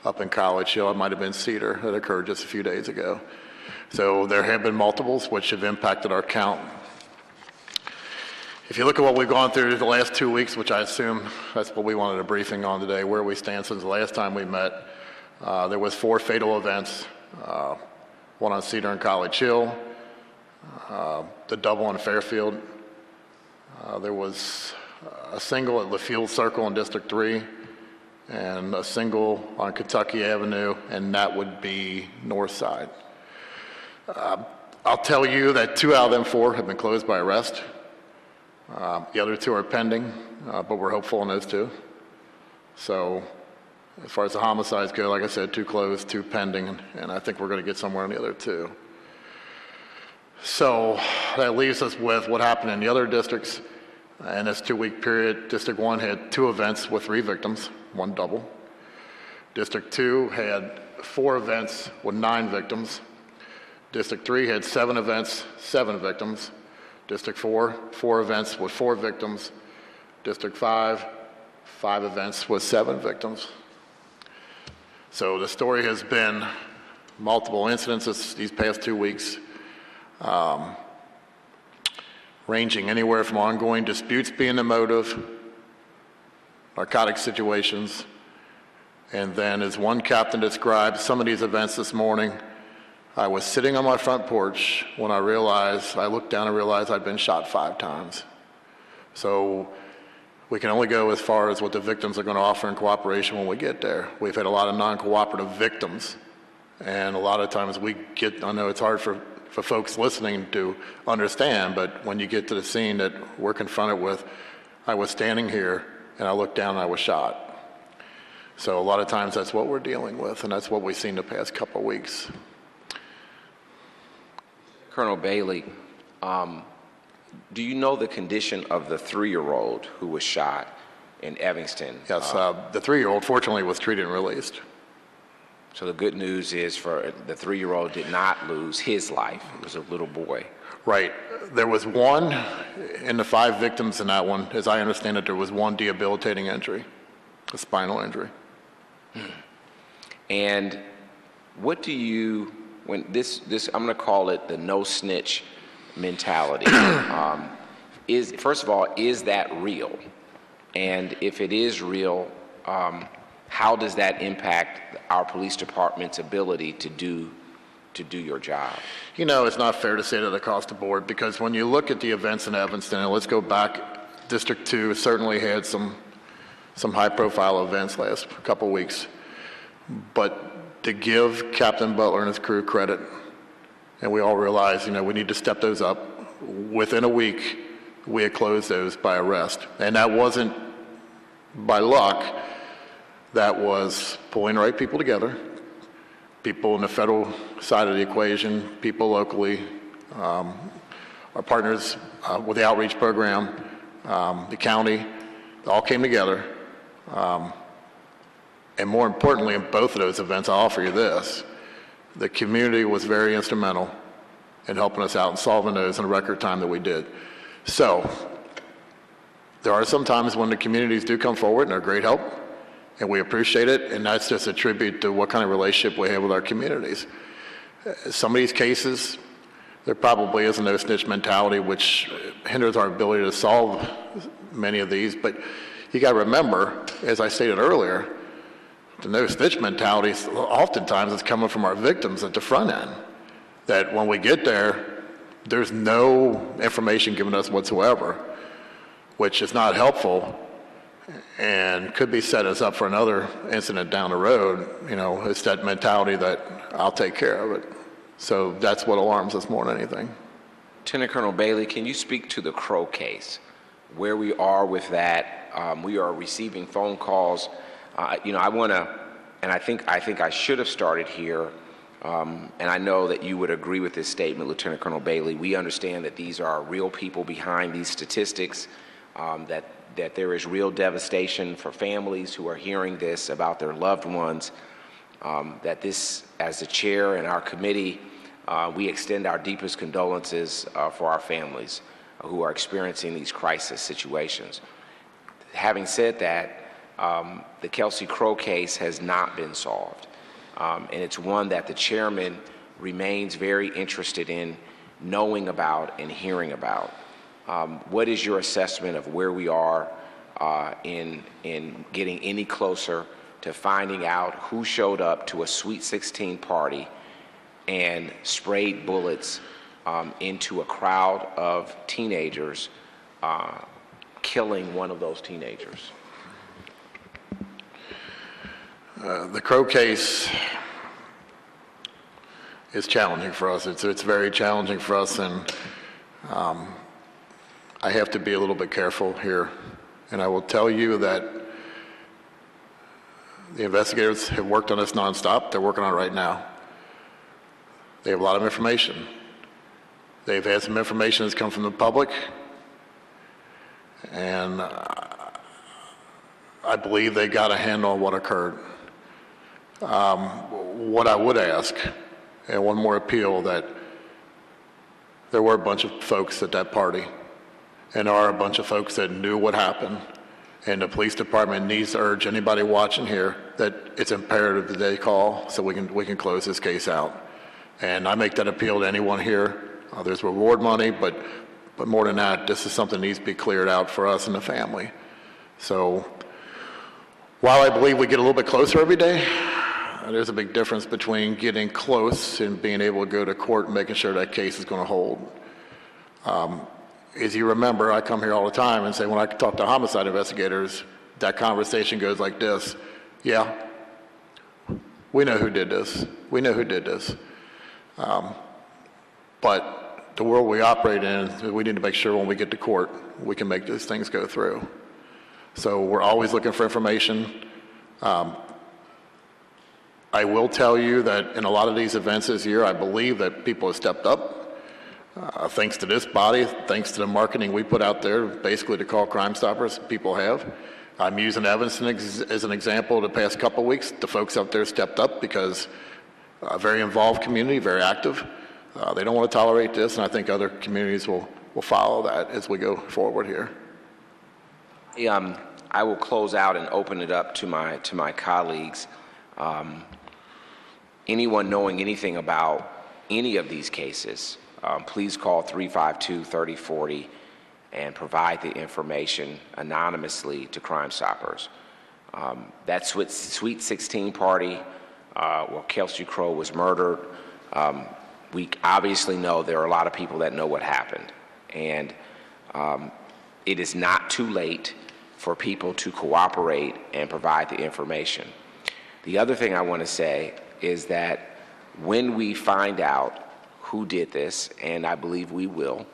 up in College Hill. It might have been Cedar that occurred just a few days ago. So there have been multiples which have impacted our count. If you look at what we've gone through the last 2 weeks, which I assume that's what we wanted a briefing on today, where we stand since the last time we met, there was 4 fatal events, 1 on Cedar and College Hill, the double on Fairfield. There was a single at LaField Circle in District 3, and a single on Kentucky Avenue, and that would be North Side. I'll tell you that 2 out of them 4 have been closed by arrest. The other 2 are pending, but we're hopeful on those 2. So as far as the homicides go, like I said, 2 closed, 2 pending, and I think we're going to get somewhere on the other 2. So that leaves us with what happened in the other districts. In this 2-week period, District 1 had 2 events with 3 victims, 1 double. District 2 had 4 events with 9 victims. District 3 had 7 events, 7 victims. District 4, 4 events with 4 victims. District 5, 5 events with 7 victims. So the story has been multiple incidents these past 2 weeks, ranging anywhere from ongoing disputes being the motive, narcotic situations, and then as one captain described some of these events this morning, I was sitting on my front porch when I looked down and realized I'd been shot 5 times. So we can only go as far as what the victims are going to offer in cooperation when we get there. We've had a lot of non-cooperative victims, and a lot of times I know it's hard for folks listening to understand, but when you get to the scene that we're confronted with, I was standing here and I looked down and I was shot. So a lot of times that's what we're dealing with, and that's what we've seen the past couple of weeks. Colonel Bailey, do you know the condition of the 3-year-old who was shot in Evanston? Yes, the 3-year-old fortunately was treated and released. So the good news is for the 3-year-old did not lose his life. It was a little boy. Right. There was one in the 5 victims in that one. As I understand it, there was one debilitating injury, a spinal injury. And what do you, when this I'm going to call it the no snitch mentality. First of all, is that real? And if it is real, how does that impact our police department's ability to do your job? You know, it's not fair to say that across the board, because when you look at the events in Evanston, and let's go back, District 2 certainly had some high-profile events last couple weeks. But to give Captain Butler and his crew credit, and we all realize, we need to step those up. Within a week, we had closed those by arrest. And that wasn't by luck. That was pulling the right people together, people in the federal side of the equation, people locally, our partners with the outreach program, the county, all came together. And more importantly, in both of those events, I'll offer you this. The community was very instrumental in helping us out and solving those in a record time that we did. So there are some times when the communities do come forward and they're great help, and we appreciate it, and that's just a tribute to what kind of relationship we have with our communities. Some of these cases, there probably is a no snitch mentality, which hinders our ability to solve many of these, but you got to remember, as I stated earlier, the no snitch mentality oftentimes is coming from our victims at the front end. That when we get there, there's no information given us whatsoever, which is not helpful and could be set us up for another incident down the road. It's that mentality that I'll take care of it. So that's what alarms us more than anything. Lieutenant Colonel Bailey, can you speak to the Crow case, where we are with that? We are receiving phone calls. I want to, and I think I should have started here, and I know that you would agree with this statement, Lieutenant Colonel Bailey. We understand that these are real people behind these statistics, that there is real devastation for families who are hearing this about their loved ones, that this, as the chair and our committee, we extend our deepest condolences for our families who are experiencing these crisis situations. Having said that, the Kelsey Crow case has not been solved, and it's one that the chairman remains very interested in knowing about and hearing about. What is your assessment of where we are in getting any closer to finding out who showed up to a Sweet 16 party and sprayed bullets into a crowd of teenagers, killing one of those teenagers? The Crow case is challenging for us. It's very challenging for us, and I have to be a little bit careful here. And I will tell you that the investigators have worked on this nonstop. They're working on it right now. They have a lot of information. They've had some information that's come from the public, and I believe they got a handle on what occurred. What I would ask, and one more appeal, that there were a bunch of folks at that party, and there are a bunch of folks that knew what happened, and the police department needs to urge anybody watching here that it's imperative that they call so we can close this case out. And I make that appeal to anyone here. There's reward money, but more than that, this is something that needs to be cleared out for us and the family. So while I believe we get a little bit closer every day, there's a big difference between getting close and being able to go to court and making sure that case is going to hold. As you remember, I come here all the time and say, when I talk to homicide investigators, that conversation goes like this: yeah, we know who did this. We know who did this. But the world we operate in, we need to make sure when we get to court, we can make those things go through. So we're always looking for information. I will tell you that in a lot of these events this year, I believe that people have stepped up. Thanks to this body, thanks to the marketing we put out there, basically to call Crime Stoppers, people have. I'm using Evanston as an example. The past couple of weeks, the folks out there stepped up because a very involved community, very active. They don't want to tolerate this, and I think other communities will follow that as we go forward here. I will close out and open it up to my colleagues. Anyone knowing anything about any of these cases, please call 352-3040 and provide the information anonymously to Crime Stoppers. That Sweet 16 party where Kelsey Crow was murdered, we obviously know there are a lot of people that know what happened. And it is not too late for people to cooperate and provide the information. The other thing I want to say is that when we find out who did this, and I believe we will,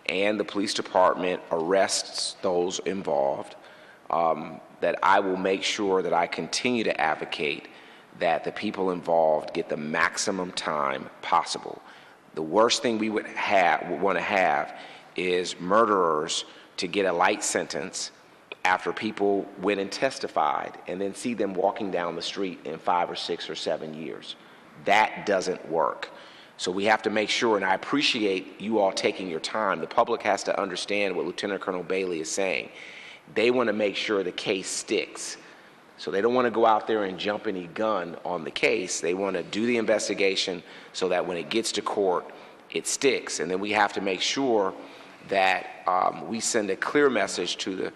and the police department arrests those involved, that I will make sure that I continue to advocate that the people involved get the maximum time possible. The worst thing we would want to have is murderers to get a light sentence after people went and testified, and then see them walking down the street in 5 or 6 or 7 years. That doesn't work. So we have to make sure, and I appreciate you all taking your time. The public has to understand what Lieutenant Colonel Bailey is saying. They want to make sure the case sticks. So they don't want to go out there and jump any gun on the case. They want to do the investigation so that when it gets to court, it sticks. And then we have to make sure that we send a clear message to the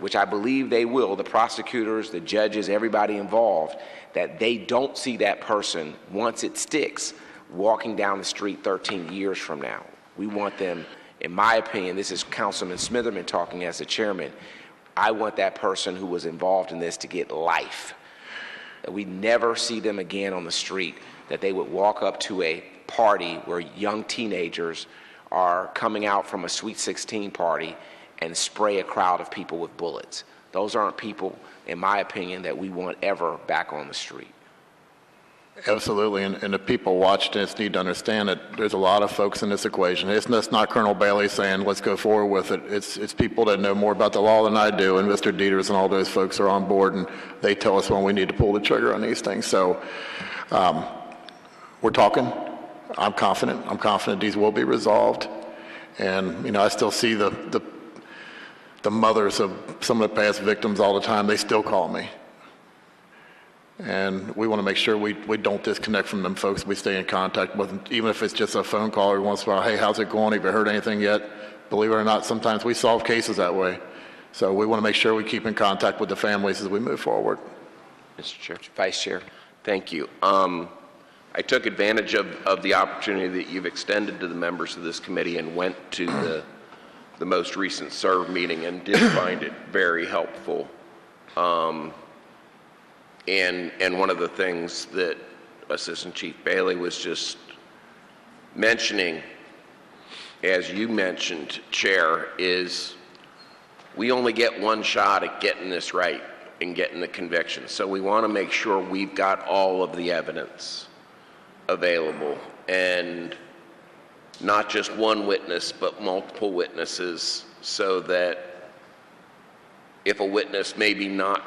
which I believe they will, the prosecutors, the judges, everybody involved, that they don't see that person, once it sticks, walking down the street 13 years from now. We want them, in my opinion, this is Councilman Smitherman talking as the chairman, I want that person who was involved in this to get life. That we never see them again on the street, that they would walk up to a party where young teenagers are coming out from a Sweet 16 party and spray a crowd of people with bullets. Those aren't people, in my opinion, that we want ever back on the street. Absolutely, and the people watching this need to understand that there's a lot of folks in this equation. It's not Colonel Bailey saying, let's go forward with it. It's people that know more about the law than I do, and Mr. Dieters and all those folks are on board, and they tell us when we need to pull the trigger on these things. So we're talking. I'm confident. I'm confident these will be resolved. And, you know, I still see the mothers of some of the past victims all the time. They still call me. And we want to make sure we don't disconnect from them folks. We stay in contact with them, even if it's just a phone call every once in a while. Hey, how's it going? Have you heard anything yet? Believe it or not, sometimes we solve cases that way. So we want to make sure we keep in contact with the families as we move forward. Mr. Chair. Vice Chair. Thank you. I took advantage of the opportunity that you've extended to the members of this committee and went to the most recent SERV meeting and did find it very helpful. And one of the things that Assistant Chief Bailey was just mentioning, as you mentioned, Chair, is we only get one shot at getting this right and getting the conviction. So we want to make sure we've got all of the evidence available, and not just one witness, but multiple witnesses, so that if a witness maybe not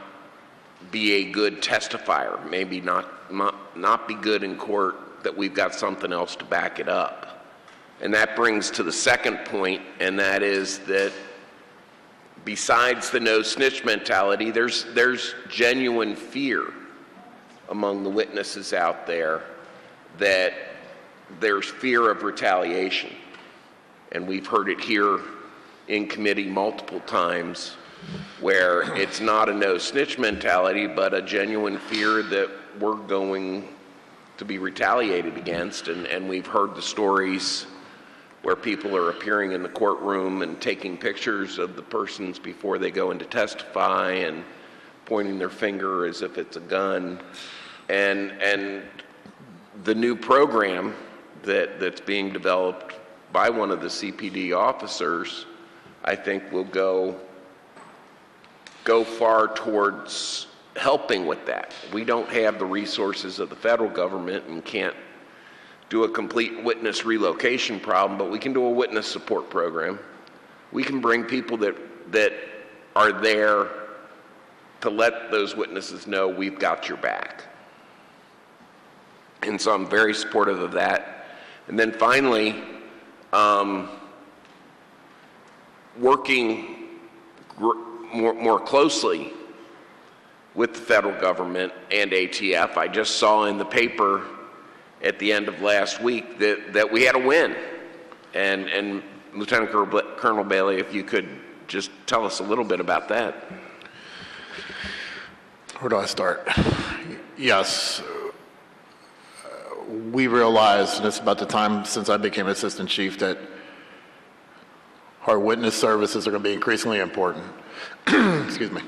be a good testifier, maybe not be good in court, that we've got something else to back it up. And that brings to the second point, and that is that besides the no snitch mentality, there's genuine fear among the witnesses out there that there's fear of retaliation. And we've heard it here in committee multiple times, where it's not a no snitch mentality, but a genuine fear that we're going to be retaliated against. And we've heard the stories where people are appearing in the courtroom and taking pictures of the persons before they go in to testify and pointing their finger as if it's a gun. And the new program that's being developed by one of the CPD officers, I think will go far towards helping with that. We don't have the resources of the federal government and can't do a complete witness relocation problem, but we can do a witness support program. We can bring people that are there to let those witnesses know we've got your back. And so I'm very supportive of that. And then finally, working more closely with the federal government and ATF. I just saw in the paper at the end of last week that we had a win. And Lieutenant Colonel Bailey, if you could just tell us a little bit about that. Where do I start? Yes. We realized, and it's about the time since I became assistant chief, that our witness services are going to be increasingly important. Excuse me.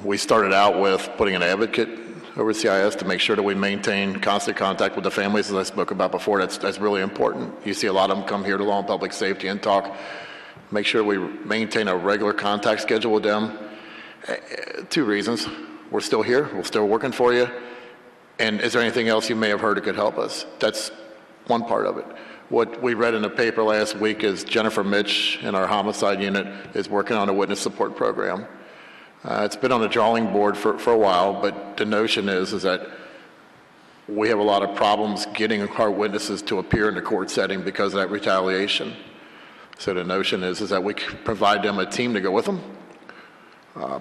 We started out with putting an advocate over CIS to make sure that we maintain constant contact with the families, as I spoke about before. That's really important. You see a lot of them come here to Law and Public Safety and talk. Make sure we maintain a regular contact schedule with them. 2 reasons. We're still here. We're still working for you. And is there anything else you may have heard that could help us? That's one part of it. What we read in the paper last week is Jennifer Mitch in our homicide unit is working on a witness support program. It's been on the drawing board for a while, but the notion is that we have a lot of problems getting our witnesses to appear in the court setting because of that retaliation. So the notion is that we provide them a team to go with them,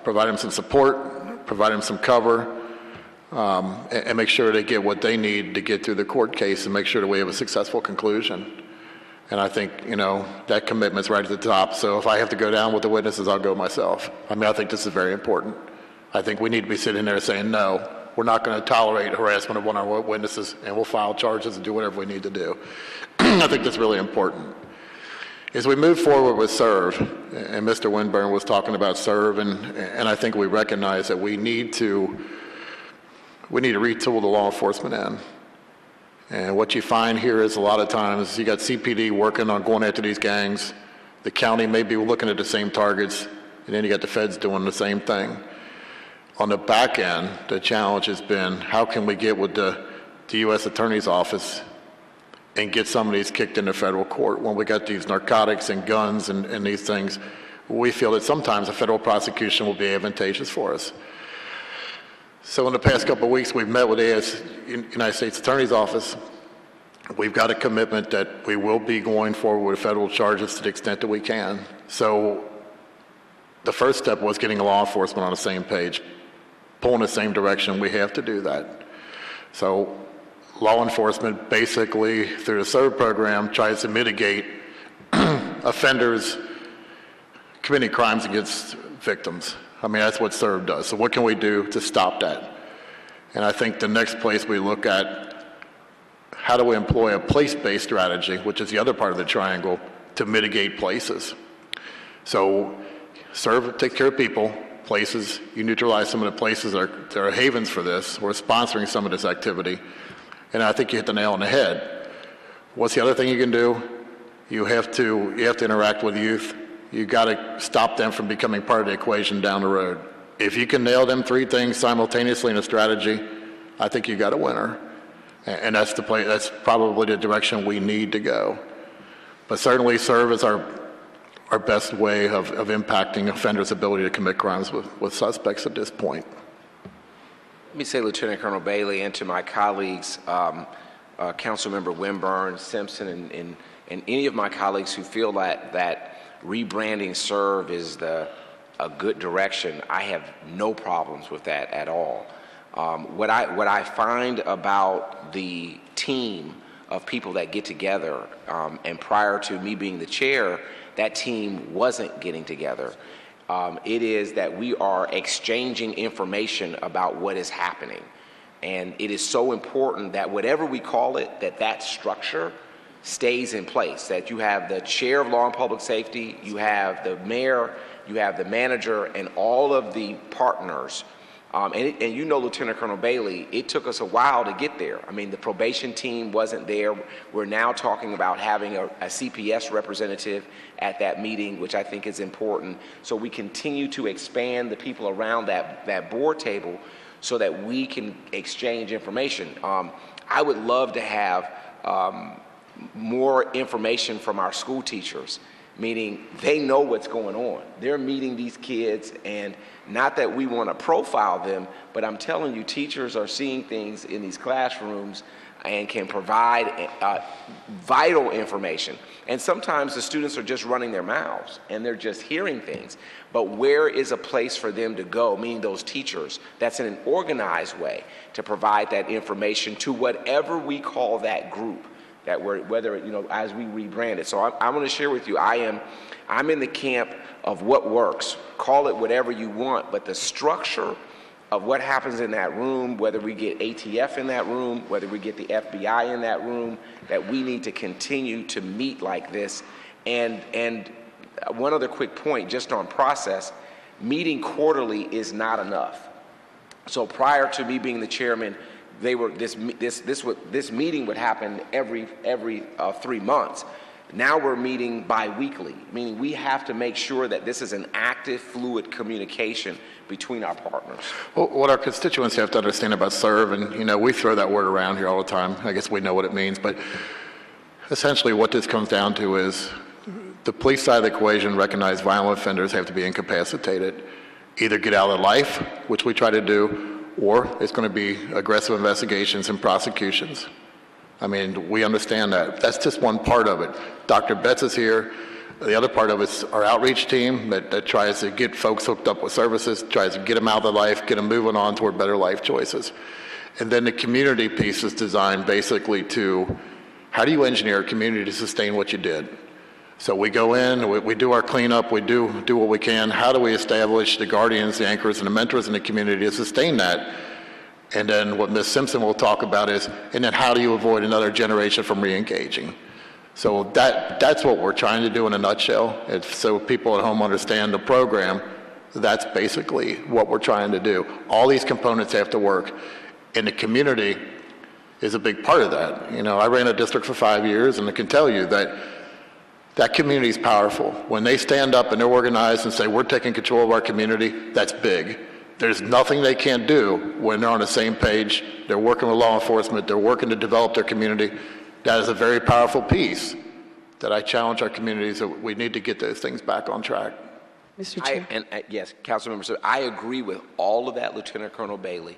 provide them some support, provide them some cover, and make sure they get what they need to get through the court case and make sure that we have a successful conclusion. And I think, that commitment's right at the top. So if I have to go down with the witnesses, I'll go myself. I think this is very important. I think we need to be sitting there saying, no, we're not going to tolerate harassment of one of our witnesses, and we'll file charges and do whatever we need to do. I think that's really important. As we move forward with SERV, and Mr. Winburn was talking about SERV, and I think we recognize that we need to retool the law enforcement end. And what you find here is a lot of times you got CPD working on going after these gangs. The county may be looking at the same targets, and then you got the feds doing the same thing. On the back end, the challenge has been how can we get with the U.S. Attorney's Office and get some of these kicked into federal court when we got these narcotics and guns and these things. We feel that sometimes a federal prosecution will be advantageous for us. So in the past couple of weeks, we've met with the United States Attorney's Office. We've got a commitment that we will be going forward with federal charges to the extent that we can. So the first step was getting law enforcement on the same page, pulling the same direction. We have to do that. So law enforcement basically, through the SERV program, tries to mitigate offenders committing crimes against victims. That's what SERV does. So what can we do to stop that? And I think the next place we look at, how do we employ a place-based strategy, which is the other part of the triangle, to mitigate places? So SERV, take care of people, places, you neutralize some of the places that are havens for this. We're sponsoring some of this activity. And I think you hit the nail on the head. What's the other thing you can do? You have to interact with youth. You got to stop them from becoming part of the equation down the road. If you can nail them 3 things simultaneously in a strategy, I think you got a winner. And that's the that's probably the direction we need to go. But certainly SERV is our best way of impacting offenders' ability to commit crimes with suspects at this point. Let me say, Lieutenant Colonel Bailey, and to my colleagues, Councilmember Winburn, Simpson, and any of my colleagues who feel that rebranding SERVE is a good direction, I have no problems with that at all. What I find about the team of people that get together, and prior to me being the chair, that team wasn't getting together. It is that we are exchanging information about what is happening. And it is so important that whatever we call it, that structure stays in place, that you have the chair of law and public safety, you have the mayor, you have the manager, and all of the partners. And you know, Lieutenant Colonel Bailey, it took us a while to get there. I mean, the probation team wasn't there. We're now talking about having a CPS representative at that meeting, which I think is important. So we continue to expand the people around that board table so that we can exchange information. I would love to have more information from our school teachers, meaning they know what's going on. They're meeting these kids, and not that we want to profile them, but I'm telling you, teachers are seeing things in these classrooms and can provide vital information. And sometimes the students are just running their mouths and they're just hearing things. But where is a place for them to go, meaning those teachers, that's in an organized way to provide that information to whatever we call that group, that we're, whether, you know, as we rebrand it. So I want to share with you, I'm in the camp of what works. Call it whatever you want, but the structure of what happens in that room, whether we get ATF in that room, whether we get the FBI in that room, that we need to continue to meet like this. And one other quick point, just on process, meeting quarterly is not enough. So prior to me being the chairman, this meeting would happen every 3 months. Now we're meeting bi-weekly, meaning we have to make sure that this is an active, fluid communication between our partners. Well, what our constituents have to understand about SERVE, and you know, we throw that word around here all the time. I guess we know what it means, but essentially what this comes down to is the police side of the equation recognize violent offenders have to be incapacitated, either get out of life, which we try to do, or it's going to be aggressive investigations and prosecutions. I mean, we understand that. That's just one part of it. Dr. Betts is here. The other part of it's our outreach team that tries to get folks hooked up with services, tries to get them out of life, get them moving on toward better life choices. And then the community piece is designed basically to, how do you engineer a community to sustain what you did? So we go in, we do our cleanup, we do what we can. How do we establish the guardians, the anchors, and the mentors in the community to sustain that? And then what Ms. Simpson will talk about is, and then how do you avoid another generation from re-engaging? So that's what we're trying to do in a nutshell. It's so people at home understand the program. That's basically what we're trying to do. All these components have to work, and the community is a big part of that. You know, I ran a district for 5 years, and I can tell you that that community is powerful. When they stand up and they're organized and say, we're taking control of our community, that's big. There's nothing they can't do when they're on the same page. They're working with law enforcement. They're working to develop their community. That is a very powerful piece that I challenge our communities that we need to get those things back on track. Mr. Chair. Yes, Councilmember, so I agree with all of that, Lieutenant Colonel Bailey.